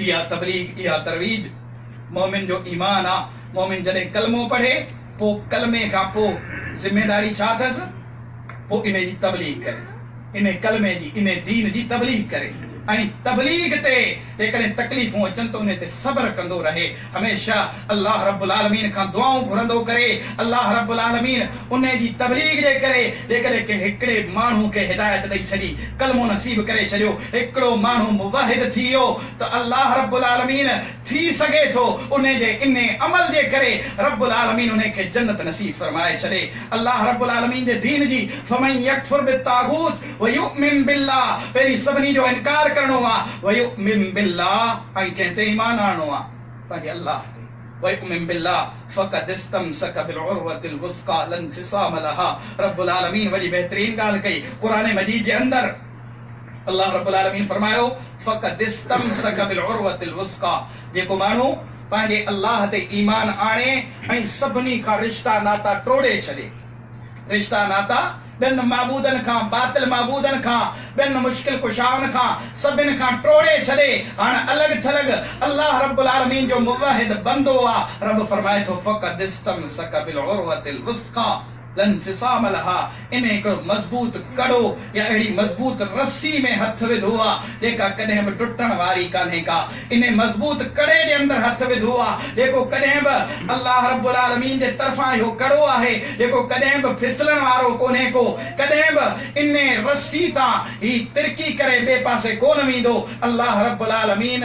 इहा तबलीग, इहा तरवीज मोमिन जो ईमान आहे। मोमिन जॾहिं कलमो पढ़े, पोइ कलमे खां पोइ ज़िम्मेदारी छा अथसि? पोइ इन जी तबलीग करे, इन कलमे जी, इन दीन जी तबलीग करे। ऐं तबलीग ते जेकॾहिं तकलीफ़ूं अचनि त उन ते सब्र कंदो रहे। हमेशा अल्लाह रब्बुल आलमीन खां दुआऊं घुरंदो करे। अल्लाह रब्बुल आलमीन उन जी तबलीग जे करे जेकॾहिं कंहिं हिकिड़े माण्हू खे हिदायत ॾेई छॾी, कलमो नसीब करे छॾियो, हिकिड़ो माण्हू मुवाहिद थी वियो, त अल्लाह रब्बुल आलमीन थी सघे थो उन जे इन अमल जे करे रब्बुल आलमीन उन खे जन्नत नसीब फरमाए छॾे। अल्लाह रब्बुल आलमीन जे दीन जी फमन यकफुर बित्तागूत व युमिन बिल्लाह। पहिरीं सभिनी जो इनकार करणो आहे, व युमिन बिल्लाह, ऐं कंहिं ते ईमान आणणो आहे? पंहिंजे अल्लाह ते। व युमिन बिल्लाह फ़क़द इस्तमसक बिलउरवतिल वुस्क़ा लन फिसाम लहा। रब्बुल आलमीन वरी बहितरीन ॻाल्हि कई क़ुरान मजीद जे अंदर। अल्लाह रब्बुल आलमीन फरमायो फ़क़द इस्तमसक बिलउरवतिल वुस्क़ा। जेको माण्हू पंहिंजे अल्लाह ते ईमान आणे ऐं सभिनी खां रिश्ता नाता टोड़े छॾे, रिश्ता नाता ॿियनि महबूदनि खां, बातिल महबूदनि खां, ॿियनि मुश्किल कुशाउनि खां, सभिनि खां टोड़े छॾे, हाणे अलॻि थलॻि अल्लाह रब्बुल आलमीन जो मुवाहिद बंदो आहे। रब फरमाए थो फ़क़द इस्तमसक बिलउरवतिल वुस्क़ा लन फिसाम लहा। इन हिकिड़ो मज़बूत कड़ो या अहिड़ी मज़बूत रस्सी में हथ विधो आहे जेका कॾहिं बि टुटण वारी कान्हे का। इन मज़बूत कड़े जे अंदर हथ विधो आहे जेको कॾहिं बि अल्लाह रब्बुल आलमीन जे तरफ़ां इहो कड़ो आहे जेको कॾहिं बि फिसलण वारो कोन्हे को। कॾहिं बि इन रस्सी तां ही तिरकी करे ॿिए पासे कोन वेंदो। अल्लाह रब्बुल आलमीन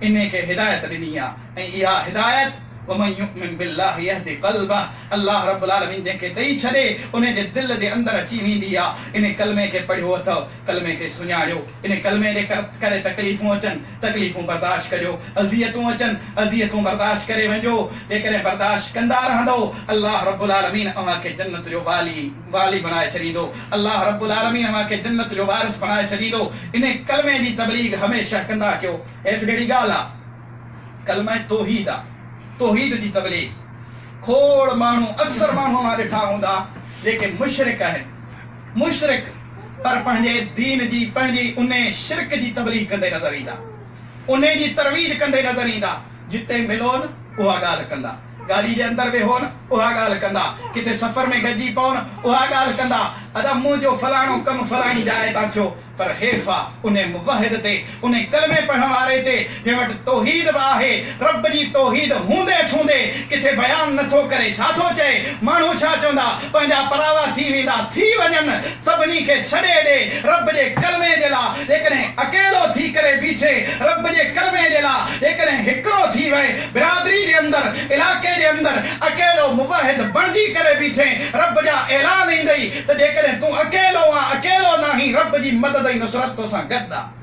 इन खे हिदायत ॾिनी आहे ऐं इहा हिदायत वमन युमिन बिल्लाहि यहदी क़ल्बा अल्लाह रब्बुल आलमीन जंहिंखे ॾेई छॾे उन जे दिल जे अंदरि अची वेंदी आहे इन कलमे खे पढ़ियो अथव कलमे खे सुञाणियो इन कलमे जे करे तकलीफ़ूं अचनि तकलीफ़ूं बर्दाश्त करियो अज़ियतूं अचनि अज़ियतूं बर्दाश्त करे वञो जेकॾहिं बर्दाश्त कंदा रहंदो अल्लाह रब्बुल आलमीन अव्हांखे जन्नत जो वाली बणाए छॾींदो अल्लाह रब्बुल आलमीन अव्हांखे जन्नत जो वारिस बणाए छॾींदो इन कलमे जी तबलीग हमेशह कंदा कयो हेठि कहिड़ी ॻाल्हि आहे कलमा तौहीद आहे तौहीद जी तबलीग खोड़ माण्हू अक्सर माण्हू मां ॾिठा हूंदा जेके मुशरिक आहिनि मुशरिक पर पंहिंजे दीन जी पंहिंजी उन शिरक जी तबलीग कंदे नज़र ईंदा उन जी तरवीज कंदे नज़र ईंदा जिते मिलोन उहा ॻाल्हि कंदा गाड़ी जे अंदर वेहोन उहा ॻाल्हि कंदा किथे सफ़र में गॾिजी पवन उहा ॻाल्हि कंदा अदा मुंहिंजो फलाणो कमु फलाणी जाइ तां थियो पर हेफ़ा उन मुवहिद ते उन कलमे पढ़ण वारे ते जंहिं वटि तौहीद बि आहे रब जी तौहीद हूंदे सूंदे किथे बयान नथो करे छा थो चए माण्हू छा चवंदा पंहिंजा परावा थी वेंदा थी वञनि सभिनी खे छॾे ॾे रब जे कलमे जे लाइ जेकॾहिं अकेलो थी करे बीठे रब जे कलमे जे लाइ जेकॾहिं हिकिड़ो थी वए बिरादरी जे अंदरि इलाइक़े जे अंदरि अकेलो मुवहिद बणिजी करे बीठे रब जा ऐलान ईंदई त जेकॾहिं तूं अकेलो आहे अकेलो नाही रब जी मदद नुसरत तो सां गॾु आहे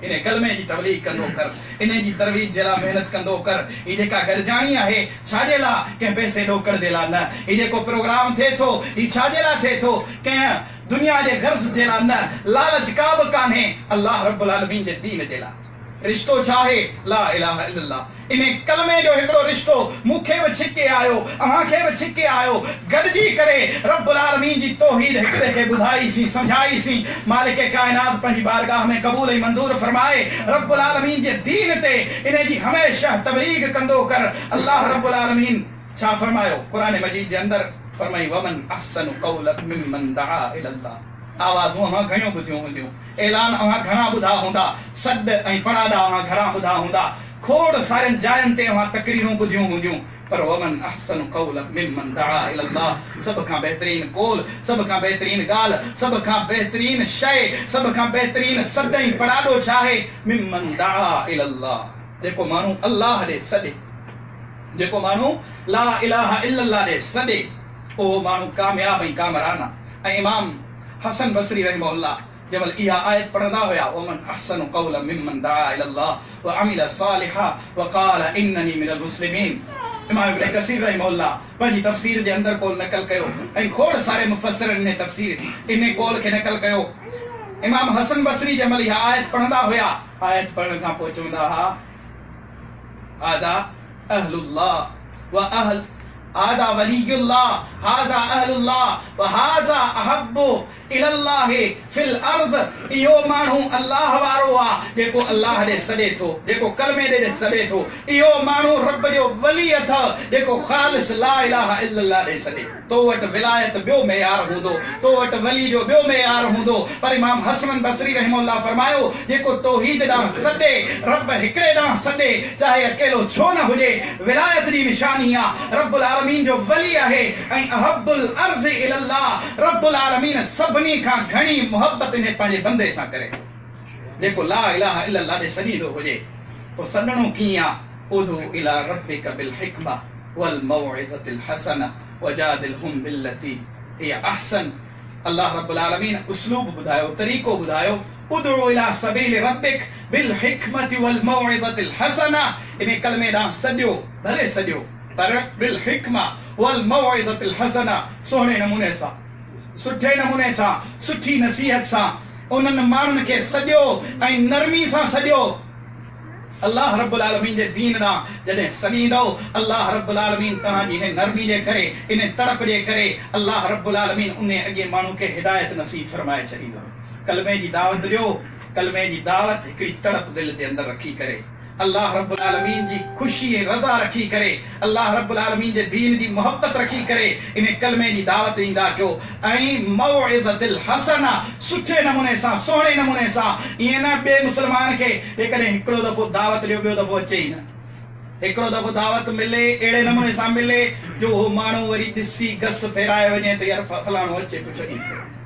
इन कलमे जी तबलीग कंदो कर इन जी तरवीज जे लाइ महिनत कंदो कर ही जेका गॾजाणी आहे छाजे लाइ कंहिं पैसे ॾोकड़ जे लाइ न ही जेको प्रोग्राम थिए थो ही छाजे लाइ थिए थो कंहिं दुनिया जे गर्ज़ जे लाइ न लालच का बि कान्हे अल्लाह रब्बुल आलमीन जे दीन जे लाइ रिश्तो छा आहे ला इलाहा इल्लल्लाह इन कलमे जो हिकिड़ो रिश्तो मूंखे बि छिके आयो अव्हांखे बि छिके आयो गॾिजी करे रब्बुल आलमीन जी तौहीद हिक ॿिए खे ॿुधाईसीं सम्झाईसीं मालिक काइनात पंहिंजी बारगाह में क़बूल ऐं मंज़ूर फरमाए रब्बुल आलमीन जे दीन ते इन जी हमेशह तबलीग कंदो कर अल्लाह रब्बुल आलमीन छा फरमायो क़ुरान मजीद जे अंदरि फरमाई वमन अहसनु क़ौलन मिम्मन दआ इलल्लाह आवाज़ूं अव्हां घणियूं ॿुधियूं हूंदियूं ऐलान अव्हां घणा ॿुधा हूंदा सॾ ऐं पड़ाड़ा अव्हां घणा ॿुधा हूंदा खोड़ सारियुनि जायुनि ते अव्हां तकरीरूं ॿुधियूं हूंदियूं पर वमन अहसनु क़ौलन मिम्मन दआ इलल्लाह सभ खां बहितरीन कौल सभ खां बहितरीन ॻाल्हि सभ खां बहितरीन शइ सभ खां बहितरीन सॾ ऐं पड़ाड़ो छा आहे मिम्मन दआ इलल्लाह जेको माण्हू अल्लाह ॾे सॾे जेको माण्हू ला इलाहा इल्लल्लाह ॾे सॾे उहो माण्हू कामयाब ऐं कामरान आहे ऐं इमाम हसन बसरी रहमहुल्लाह जबल इहा आयत पढ़ंदा हुया वमन अहसनु क़ौलन मिम्मन दआ इलल्लाह व अमिल सालिहा व क़ाल इन्ननी मिनल मुस्लिमीन इमाम इब्न कसीर रहमहुल्लाह पंहिंजी तफ़सीर जे अंदरि कौल नक़ल कयो ऐं खोड़ सारे मुफ़स्सिरनि ने तफ़सीर इन कौल खे नक़ल कयो इमाम हसन बसरी जबल इहा आयत पढ़ंदा हुया आयत पढ़ण खां पोइ चवंदा हुआ आदा अहलुल्लाह व अहल आदा वलीयुल्लाह हाजा अहलुल्लाह व हाजा अहब्बु इलल्लाह फिल अर्द इहो माण्हू अल्लाह वारो आहे जेको अल्लाह ॾे सॾे थो जेको कलमे ॾे सॾे थो इहो माण्हू रब जो वली अथव जेको ख़ालिस ला इलाहा इल्लल्लाह ॾे सॾे तो वटि विलायत ॿियो मेयार हूंदो तो वटि वली जो ॿियो मेयार हूंदो पर इमाम हसन बसरी रहमहुल्लाह फरमायो जेको तौहीद ॾांहुं सॾे रब हिकिड़े ॾांहुं सॾे चाहे अकेलो छो न हुजे विलायत जी निशानी आहे रब्बुल आलमीन जो वली आहे ऐं अहब्बुल अर्ज़ इलल्लाह रब्बुल आलमीन सभिनी खां घणी मोहब्बत इन पंहिंजे बंदे सां करे जेको ला इलाहा इल्लल्लाह ॾे सॾींदो हुजे पोइ सॾणो कीअं आहे उदू इला रब्बिका बिल हिकमा वल मौइज़तिल हसना वजादिलहुम बिल्लती हिय अहसन अल्लाह रब्बुल आलमीन उसलूब ॿुधायो तरीक़ो ॿुधायो उदू इला सबील रब्बिक बिल हिकमति वल मौइज़तिल हसना इन कलमे ॾांहुं सॾियो भले सॾियो पर बिल हिकमा वल मौइज़तिल हसना सोहणे नमूने सां सुठे नमूने सां सुठी नसीहत सां उन्हनि माण्हुनि खे सॼो ऐं नरमी सां सॼो अल्लाह रब्बुल आलमीन जे दीन ॾांहुं जॾहिं सॾींदो अल्लाह रब्बुल आलमीन तव्हांजी इन नरमी जे करे इन तड़प जे करे अल्लाह रब्बुल आलमीन उन अॻे माण्हू खे हिदायत नसीब फरमाए छॾींदो कलमे जी दावत ॾियो कलमे जी दावत हिकिड़ी तड़प दिलि जे अंदरि रखी करे अल्लाह रब्बुल आलमीन जी खुशी ऐं रज़ा रखी करे अल्लाह रब्बुल आलमीन जे दीन जी मोहब्बत रखी करे इन कलमे जी दावत ईंदा कयो ऐं मौइज़तिल हसना सुठे नमूने सां सोहणे नमूने सां ईअं न ॿिए मुस्लमान खे जेकॾहिं हिकिड़ो दफ़ो दावत ॾियो ॿियो दफ़ो अचे ई न हिकिड़ो दफ़ो दावत मिले अहिड़े नमूने सां मिले जो उहो माण्हू वरी ॾिसी गस फेराए वञे त यार फलाणो अचे पियो छॾी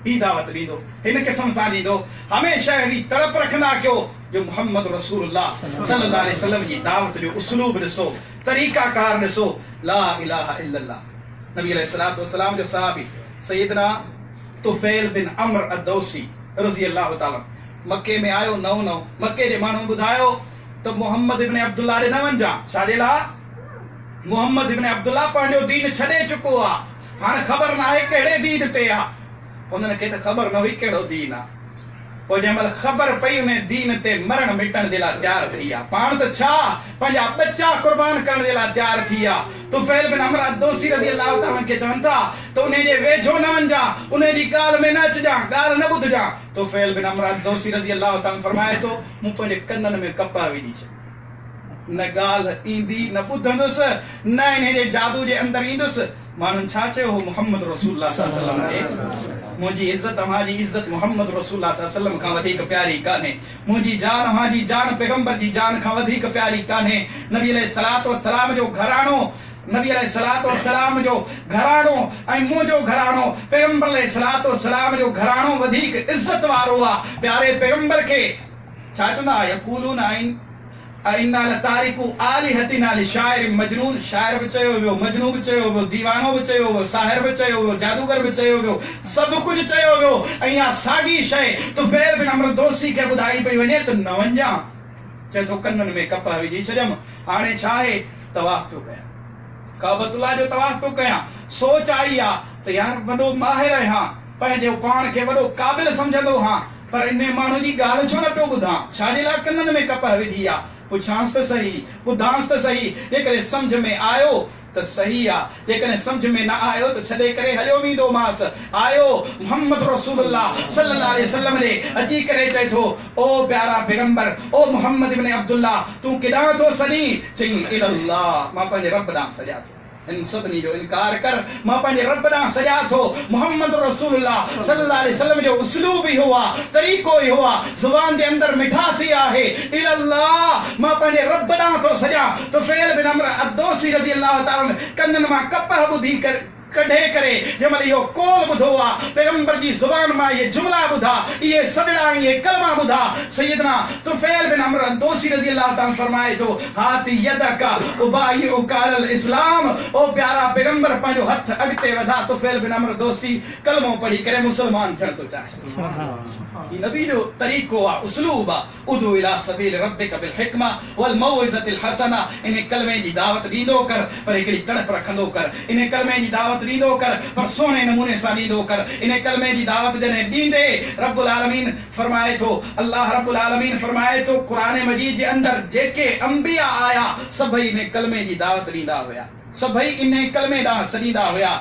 ही दावत ॾींदो हिन क़िस्म सां ॾींदो हमेशह अहिड़ी तड़प रखंदा कयो जो मोहम्मद रसूलुल्लाह सल्लल्लाहु अलैहि वसल्लम जी दावत जो उसलूब ॾिसो तरीक़ाकार ॾिसो ला इलाहा इल्लल्लाह। नबी अलैहिस्सलातु वस्सलाम जो सहाबी सैयदना तुफैल बिन अम्र अद-दौसी रज़ी अल्लाह ताला मक्के में आयो नओं मक्के जे माण्हू ॿुधायो त मोहम्मद इब्न अब्दुल्लाह ॾे न वञा। छाजे लाइ? मोहम्मद इब्न अब्दुल्लाह पंहिंजो दीन छॾे चुको आहे, हाणे ख़बर न आहे कहिड़े दीन ते आहे। उन्हनि खे त ख़बर न हुई कहिड़ो दीन आहे। पोइ जंहिं महिल ख़बर पई उन दीन ते मरण मिटण जे लाइ तयार थी आहे, पाण त छा पंहिंजा बच्चा कुर्बान करण जे लाइ तयार थी आहे। तुफैल बिन अम्र अद-दौसी रज़ी अल्लाह ताला खे चवनि था त उन जे वेझो न वञा, उन जी ॻाल्हि में न अचिजां, ॻाल्हि न ॿुधजां। तुफैल बिन अम्र अद-दौसी रज़ी अल्लाह ताला फरमाए थो मूं पंहिंजे कननि में कपा विझी छॾ, न ॻाल्हि ईंदी न ॿुधंदुसि न इन जे जादू जे अंदरि ईंदुसि। माण्हुनि छा चयो हो? मोहम्मद रसूलुल्लाह सल्लल्लाहु अलैहि वसल्लम मुंहिंजी इज़त तव्हांजी इज़त मोहम्मद रसूलुल्लाह सल्लल्लाहु अलैहि वसल्लम खां वधीक प्यारी कान्हे, मुंहिंजी जान तव्हांजी जान पैगंबर जी जान खां वधीक प्यारी कान्हे। नबी अलैहिस्सलातु वस्सलाम जो घराणो, नबी अलैहिस्सलातु वस्सलाम जो घराणो ऐं मुंहिंजो घराणो, पैगंबर अलैहिस्सलातु वस्सलाम जो घराणो वधीक इज़त वारो आहे। प्यारे पैगंबर खे छा चवंदा? यक़ूलून इन्ना लतारिकु आलिहतिना लिशाइर मजनून। शाइर बि चयो वियो, मजनू बि चयो वियो, दीवानो बि चयो वियो, साहिर बि चयो वियो, जादूगर बि चयो वियो, सभु कुझु चयो वियो। ऐं इहा साॻी शइ तुफैल बिन अम्र दोसी खे ॿुधाई पई वञे त न वञा। चए थो कननि में कपा विझी छॾियमि, हाणे छा आहे? तवाफ़ पियो कयां, काबतुल्लाह जो तवाफ़ पियो कयां। सोच आई आहे त यार वॾो माहिर आहियां, पंहिंजो पाण खे वॾो क़ाबिल सम्झंदो हां, पर इन माण्हू जी ॻाल्हि छो न पियो ॿुधां? छाजे लाइ कननि में कपा विझी आहे? पुछांसि त सही, ॿुधांसि त सही। जेकॾहिं सम्झ में आयो त सही आहे, जेकॾहिं सम्झ में न आयो त छॾे करे हलियो वेंदोमांसि। आयो मोहम्मद रसूलुल्लाह सल्लल्लाहु अलैहि वसल्लम ॾे अची करे चए थो ओ प्यारा पैगंबर, ओ मोहम्मद इब्न अब्दुल्लाह, तूं केॾांहुं थो सॾी? चई इलल्लाह, मां पंहिंजे रब ॾांहुं सॼा थो। इन सभिनी जो इनकार कर, मां पंहिंजे रब ॾांहुं सॼा थो। मोहम्मद रसूलुल्लाह सल्लल्लाहु अलैहि वसल्लम जो उसलूब ई हुआ, तरीक़ो ई हुआ, ज़ुबान जे अंदरि मिठास ई आहे। इलल्लाह, मां पंहिंजे रब ॾांहुं थो सॼा। तुफैल बिन अम्र अद-दौसी रज़ी अल्लाह ताला कननि मां कपह ॿुधी करे कढे करे जंहिं महिल इहो कोल ॿुधो आहे, पैगंबर जी ज़ुबान मां इहे जुमला ॿुधा, इहे सॾड़ा, इहे कलमा ॿुधा, सैयदना तुफैल बिन अम्र अद-दौसी रज़ी अल्लाह ताला फरमाए थो हाथ यदका उबाइउका अलल इस्लाम। ओ प्यारा पैगंबर, पंहिंजो हथ अॻिते वधा। तुफैल बिन अम्र दोसी कलमो पढ़ी करे मुसलमान थियण थो चाहे। नबी जो तरीक़ो आहे, उसलूब आहे। उदू इला सबील रब्बिक बिल हिकमा वल मौइज़तिल हसना। इन कलमे जी दावत ॾींदो कर, पर हिकिड़ी कड़प रखंदो कर। इन कलमे जी दावत ॾींदो कर, पर सोने नमूने सां ॾींदो कर। इन कलमे जी दावत जॾहिं ॾींदे, रब्बुल आलमीन फरमाए थो, अल्लाह रब्बुल आलमीन फरमाए थो क़ुरान मजीद जे अंदरि जेके अंबिया आया सभई इन कलमे जी दावत ॾींदा हुया, सभई इन कलमे ॾांहुं सॾींदा हुया।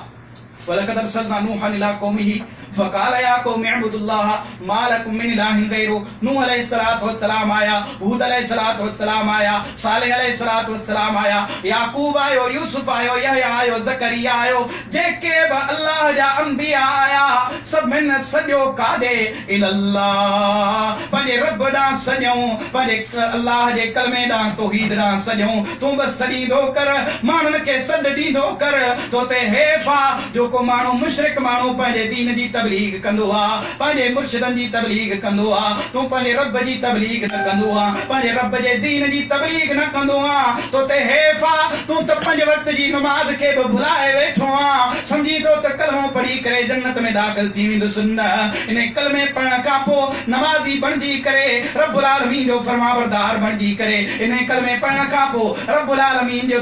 वलक़द अरसलना नूहन इला क़ौमिही फ़क़ाल या क़ौमि अअ्बुदुल्लाह मा लकुम मिन इलाहिन गैरु। नूह अलैहिस्सलातु वस्सलाम आया, हूद अलैहिस्सलातु वस्सलाम आया, सालिह अलैहिस्सलातु वस्सलाम आया, याकूब आयो, यूसुफ आयो, यहया आयो, ज़करिया आयो, जेके बि अल्लाह जा अंबिया आया सभिनि सॼो काॾे इलल्लाह, पंहिंजे रब ॾांहुं सॼऊं, पंहिंजे अल्लाह जे कलमे ॾांहुं तौहीद ॾांहुं सॼऊं। तूं बि सॾींदो कर, माण्हुनि खे सॾ ॾींदो कर। तो ते हेफ़ आहे जो को माण्हू मुशरिक माण्हू पंहिंजे दीन जी तबलीग कंदो आहे, पंहिंजे मुर्शिदनि जी तबलीग कंदो आहे, तूं पंहिंजे रब जी तबलीग न कंदो आहे, पंहिंजे रब जे दीन जी तबलीग न कंदो आहे। तो ते हेफ़ आहे, तूं त पंज वक्त जी नमाज़ खे बि भुलाए वेठो आहे, सम्झी थो त कलमो पढ़ी करे जन्नत में दाख़िल थी वेंदुसि। न, इन कलमे पढ़ण खां पोइ नमाज़ी बणिजी करे, रब्बुल आलमीन जो फरमाबरदार बणिजी करे, इन कलमे पढ़ण खां पोइ रब्बुल आलमीन जो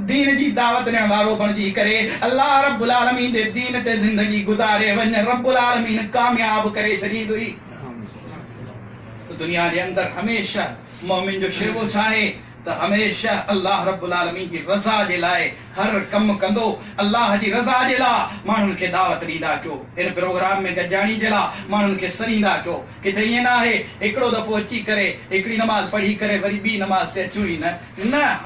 दीन जी दावत ॾियण वारो बणिजी करे, अल्लाह रब्बुल आलमीन जे दीन ते ज़िंदगी गुज़ारे वञ, रब्बुल आलमीन कामयाब करे छॾींदुई। त दुनिया जे अंदरि हमेशह मोमिन जो शेवो छा आहे त हमेशह अल्लाह रब्बुल आलमीन जी रज़ा जे लाइ हर कम कंदो, अल्लाह जी रज़ा जे लाइ माण्हुनि खे दावत ॾींदा कयो, इन प्रोग्राम में गॾिजाणी जे लाइ माण्हुनि खे सॾींदा कयो। किथे ईअं न आहे हिकिड़ो दफ़ो अची करे हिकिड़ी नमाज़ पढ़ी करे वरी ॿी नमाज़ ते अचूं ई न।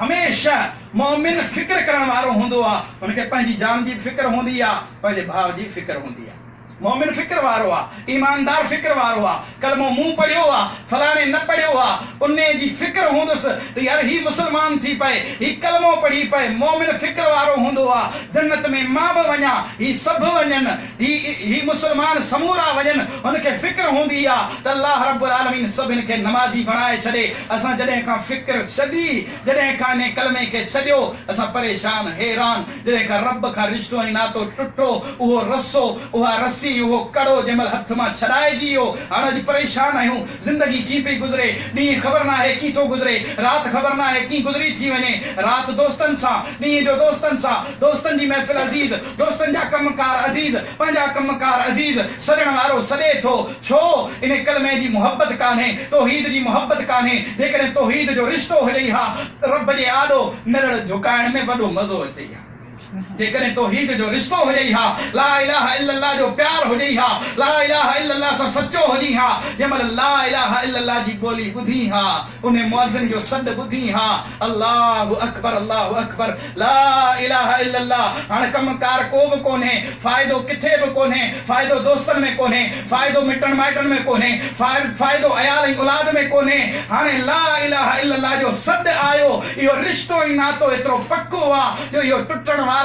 हमेशह मोमिन फिक्र करण वारो हूंदो आहे, हुनखे पंहिंजी जान जी फिक्र हूंदी आहे, पंहिंजे भाउ जी फिक्र हूंदी आहे। मोमिन फिक्र वारो आहे, ईमानदार फिक्र वारो आहे, कलमो मुंहुं पढ़ियो आहे, फलाणे न पढ़ियो आहे, उन जी फिक्र हूंदुसि त यार ही मुस्लमान थी पए, ही कलमो पढ़ी पए, मोमिन फिक्र वारो हूंदो आहे, जन्नत में मां बि वञा, ही सभु वञनि, ही मुस्लमान समूरा वञनि, हुनखे फिक्र हूंदी आहे त अल्लाह रब्बुल आलमीन सभिनि खे नमाज़ी बणाए छॾे। असां जॾहिं खां फिक्र छॾी, जॾहिं खां इन कलमे खे छॾियो, असां परेशान हैरान, जॾहिं खां रब खां रिश्तो ऐं नातो टुटो, उहो रसो, उहा रसी, उहो कड़ो जंहिं महिल हथ मां छॾाइजी वियो, हाणे अॼु परेशान आहियूं। ज़िंदगी कीअं पई गुज़रे, ॾींहुं ख़बर न आहे कीअं थो गुज़रे, राति ख़बर न आहे कीअं गुज़री थी वञे, राति दोस्तनि सां, ॾींहं जो दोस्तनि सां, दोस्तनि जी महफ़िल अज़ीज़, दोस्तनि जा कमकार अज़ीज़, पंहिंजा कमकार अज़ीज़, सॾण वारो सॾे थो, छो इन कलमे जी मुहबत कान्हे, तौहीद जी मुहबत कान्हे। जेकॾहिं तौहीद जो रिश्तो हुजे हा, रब जे आॾो निरड़ झुकाइण में वॾो मज़ो अचे हा। जेकॾहिं तौहीद जो रिश्तो हुजे हा, ला इलाहा इल्लल्लाह जो प्यार हुजे हा, ला इलाहा इल्लल्लाह सां सचो हुजे हा, जंहिं महिल ला इलाहा इल्लल्लाह जी ॿोली ॿुधी हा, उन मुअज़्ज़िन जो सॾु ॿुधी हा, अल्लाहु अकबर, ला इलाहा इल्लल्लाह। हाणे कमकार को बि कोन्हे, फ़ाइदो किथे बि कोन्हे, फ़ाइदो दोस्तनि में कोन्हे, फ़ाइदो मिटनि माइटनि में कोन्हे, फ़ाइदो अयाल ऐं औलाद में कोन्हे। हाणे ला इलाहा इल्लल्लाह जो सॾु आयो, इहो रिश्तो ऐं नातो एतिरो पक्को आहे जो इहो टुटण वारा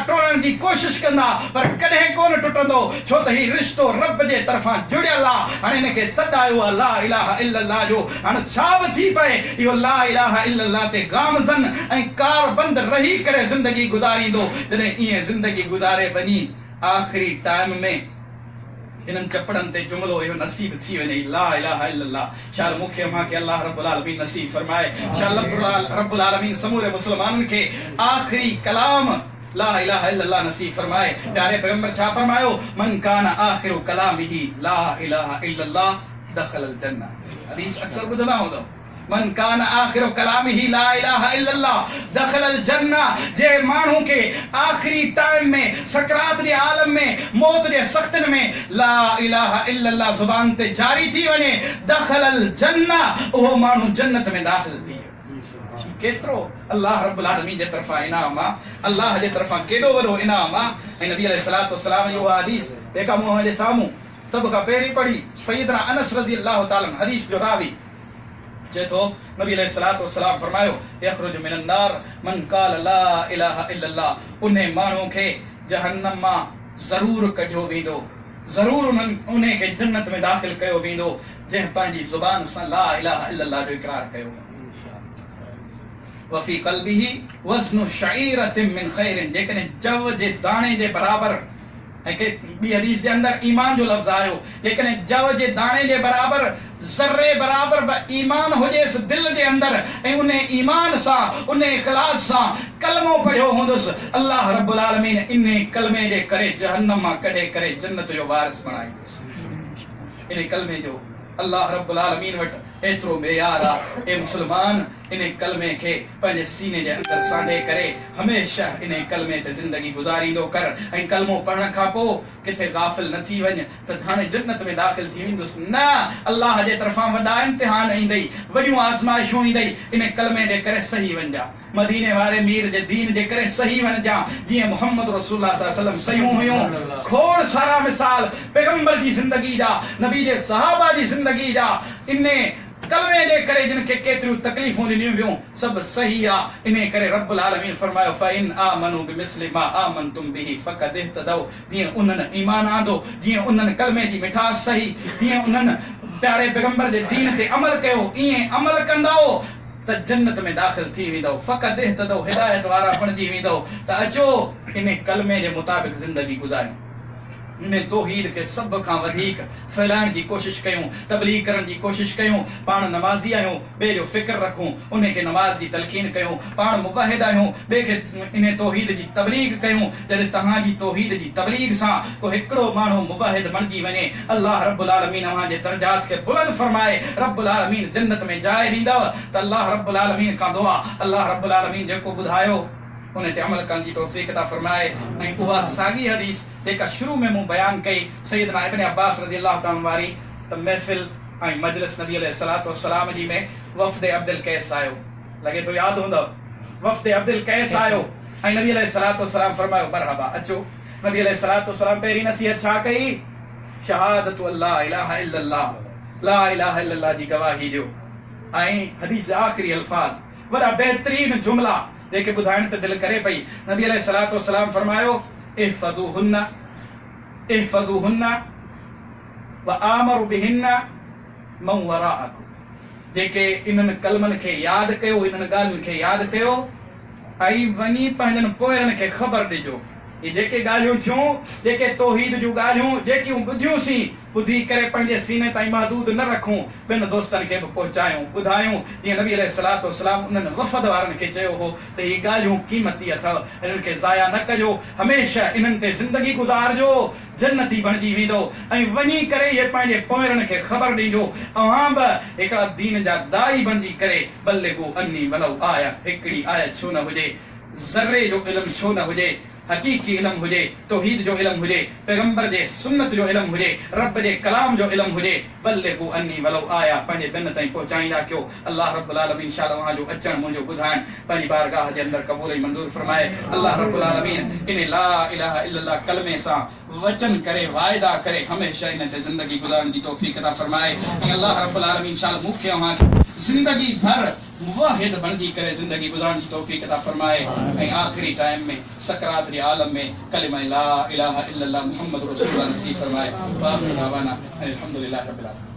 टोड़ण जी कोशिश कंदा पर कॾहिं कोन टुटंदो, छो त ही रिश्तो रब जे तरफ़ां जुड़ियल आहे। हाणे हिनखे सॾु आयो आहे ला इलाहा इल्लल्लाह जो। हाणे छा बि थी पए, इहो ला इलाहा इल्लल्लाह ते गामज़न ऐं कारबंद रही करे ज़िंदगी गुज़ारींदो। जॾहिं ईअं ज़िंदगी गुज़ारे वञी आख़िरी टाइम में इन्हनि कपड़नि ते जुमिलो इहो नसीब थी वञे, ला इलाहा इल्लल्लाह। शायद मूंखे मांखे अल्लाह रब्बुल आलमीन नसीब फरमाए, शायद रब्बुल आलमीन समूरे मुस्लमाननि खे आख़िरी कलाम ला इलाहा इल्लल्लाह नसीब फरमाए। प्यारे पैगंबर छा फरमायो, मन कान आखिरु कलामिही ला इलाहा इल्लल्लाह दखलल जन्नह। हदीस अक्सर ॿुधंदा हूंदव, मन कान आखिरु कलामिही ला इलाहा इल्लल्लाह दखलल जन्नह। जे माण्हू खे आखिरी टाइम में, सकरात जे आलम में, मौत जे सख्तन में ला इलाहा इल्लल्लाह ज़ुबान ते जारी थी वञे, दखलल जन्नह, उहो माण्हू जन्नत में दाख़िल थी। केतिरो अल्लाह रब्बुल आलमीन जे तरफ़ां इनाम आहे, अल्लाह जे तरफ़ां केॾो वॾो इनाम आहे। ऐं नबी अलैहिस्सलातु वस्सलाम जी उहा हदीस जेका मूं जे साम्हूं सभ खां पहिरीं पढ़ी, सैयदना अनस रज़ी अल्लाह ताला हदीस जो रावी चए थो, नबी अलैहिस्सलातु वस्सलाम फरमायो, यख़रुजु मिनन नार मन क़ाल ला इलाहा इल्लल्लाह। उन माण्हू खे जहन्नम मां ज़रूर कढियो वेंदो, ज़रूर उन खे जन्नत में दाख़िल कयो वेंदो जंहिं पंहिंजी ज़ुबान सां ला इलाहा इल्लल्लाह जो इक़रार कयो। वफ़ी क़ल्बिही वज़्नु शईरतिन मिन ख़ैरिन। जेकॾहिं जव जे दाणे जे बराबर, ऐं के ॿी हदीस जे अंदर ईमान जो लफ़्ज़ आयो, जेकॾहिं जव जे दाणे जे बराबर, ज़र्रे बराबर बि ईमान हुजेसि दिलि जे अंदर, ऐं उन ईमान सां, उन इख़लास सां कलमो पढ़ियो हूंदुसि, अल्लाह रब्बुल आलमीन इन कलमे जे करे जहन्नम मां कढे करे जन्नत जो वारिस बणाईंदुसि। इन कलमे जो अल्लाह रब्बुल आलमीन वटि एतिरो बेयार आहे। ए मुस्लमान, इन कलमे खे पंहिंजे सीने जे अंदर सांढे करे हमेशह इन कलमे ते ज़िंदगी गुज़ारींदो कर। ऐं कलमो पढ़ण खां पोइ किथे गाफ़िल न थी वञ त हाणे जन्नत में दाख़िल थी वेंदुसि। न, अल्लाह जे तरफ़ां वॾा इम्तिहान ईंदई, वॾियूं आज़माइशूं ईंदई। इन कलमे जे करे सही वञा, मदीने वारे मीर जे दीन जे करे सही वञा, जीअं मुहम्मद रसूलुल्लाह सल्लल्लाहु अलैहि वसल्लम सयूं हुयूं। खोड़ सारा मिसाल पैगंबर जी ज़िंदगी जा, नबी जे सहाबा जी ज़िंदगी जा, इन कलमे जे करे जिन खे केतिरियूं तकलीफ़ूं ॾिनियूं वियूं, सभु सही आहे। इन करे रब्बुल आलमीन फरमायो, फ़इन आमनू बिमिस्लि मा आमनतुम बिही फ़क़द इह्तदौ। जीअं उन्हनि ईमान आंदो, जीअं उन्हनि कलमे जी मिठास सही, जीअं उन्हनि प्यारे पैगंबर जे दीन ते अमल कयो, ईअं अमल कंदो त जन्नत में दाख़िल थी वेंदो। फ़क़द इह्तदौ, हिदायत वारा बणिजी वेंदो। त अचो इन कलमे जे मुताबिक़ ज़िंदगी गुज़ारियूं, इन तौहीद खे सभ खां वधीक फैलाइण जी कोशिश कयूं, तबलीग करण जी कोशिश कयूं। पाण नमाज़ी आहियूं, ॿिए जो फ़िक्र रखूं, उन खे नमाज़ जी तलक़ीन कयूं। पाण मुवाहिद आहियूं, ॿिए खे इन तौहीद जी तबलीग कयूं। जॾहिं तव्हांजी तौहीद जी तबलीग सां को हिकिड़ो माण्हू मुवाहिद बणिजी वञे, अल्लाह रब्बुल आलमीन अव्हांजे दर्जात खे बुलंद फरमाए, रब्बुल आलमीन जन्नत में जाइ ॾींदव। त अल्लाह रब्बुल आलमीन खां दुआ, अल्लाह रब्बुल आलमीन जेको ॿुधायो उन ते अमल करण जी तौफ़ीक़ अता फरमाए। ऐं उहा साॻी हदीस जेका शुरू में मूं बयान कई, सैयदना इब्न अब्बास रज़ी अल्लाह ताला वारी, त महफ़िल ऐं मजलिस नबी अलैहिस्सलातु वस्सलाम जी में वफ़द अब्दुल कैस आयो, लॻे थो यादि हूंदव, वफ़द अब्दुल कैस आयो ऐं नबी अलैहिस्सलातु वस्सलाम फरमायो, मरहबा, अचो। नबी अलैहिस्सलातु वस्सलाम पहिरीं नसीहत छा कई? शहादतु अल्ला इलाहा इल्लल्लाह, ला इलाहा इल्लल्लाह जी गवाही ॾियो। ऐं हदीस जा आख़िरी अल्फाज वॾा बहितरीन जुमला जेके ॿुधाइण त दिलि करे पई। नबी अलैहिस्सलातु वस्सलाम फरमायो इहफ़ज़ूहुन्ना व आमरु बिहिन्ना मन वराअकुम, जेके इन्हनि कलमनि खे यादि कयो, इन्हनि ॻाल्हियुनि खे यादि कयो ऐं वञी पंहिंजनि पोयरनि खे ख़बर ॾिजो। ये जेके ॻाल्हियूं थियूं, जेके तौहीद जूं ॻाल्हियूं जेकियूं ॿुधियूंसीं, ॿुधी करे पंहिंजे सीने ताईं महदूद न रखूं, ॿिनि दोस्तनि खे बि पहुचायूं, ॿुधायूं। जीअं नबी अलैहिस्सलातु वस्सलाम उन्हनि वफ़द वारनि खे चयो हो त इहे ॻाल्हियूं क़ीमती अथव, इन्हनि खे ज़ाया न कजो, हमेशह इन्हनि ते ज़िंदगी गुज़ारजो, जन्नती बणिजी वेंदो। ऐं वञी करे इहे पंहिंजे पोयरनि खे ख़बर ॾिजो, अव्हां बि हिकिड़ा दीन जा दाई बणिजी करे बल्लिगू अन्नी वलौ आया, हिकिड़ी आयत छो न हुजे, ज़र्रे जो इल्मु छो न हुजे, हकीकी इल्म हुजे, तौहीद जो इल्म हुजे, पैगंबर जे सुन्नत जो इल्म हुजे, रब जे कलाम जो इल्म हुजे, बल्लिगू अन्नी वलौ आया, पंहिंजे ॿिनि ताईं पहुचाईंदा कयो। अल्लाह रब्बुल आलमीन इंशाअल्लाह जो अचण मुंहिंजो ॿुधाइण पंहिंजी बारगाह जे अंदरि क़बूल ऐं मंज़ूर फरमाए। अल्लाह रब्बुल आलमीन इन ला इलाहा इल्लल्लाह कलमे सां वचन करे वायदा करे हमेशह इन ते ज़िंदगी गुज़ारण जी तौफ़ीक़ अता फरमाए। ऐं अल्लाह रब्बुल आलमीन इंशाअल्लाह मूंखे अव्हां ज़िंदगी भर मुवाहिद बणिजी करे ज़िंदगी गुज़ारण जी तौफ़ीक़ अता फरमाए। ऐं आख़िरी टाइम में सकरात जे आलम में कलिमा ला इलाहा इल्लल्लाह मुहम्मद रसूलुल्लाह नसीब फरमाए। व आखिरु दावाना अल्हम्दुलिल्लाहि रब्बिल आलमीन।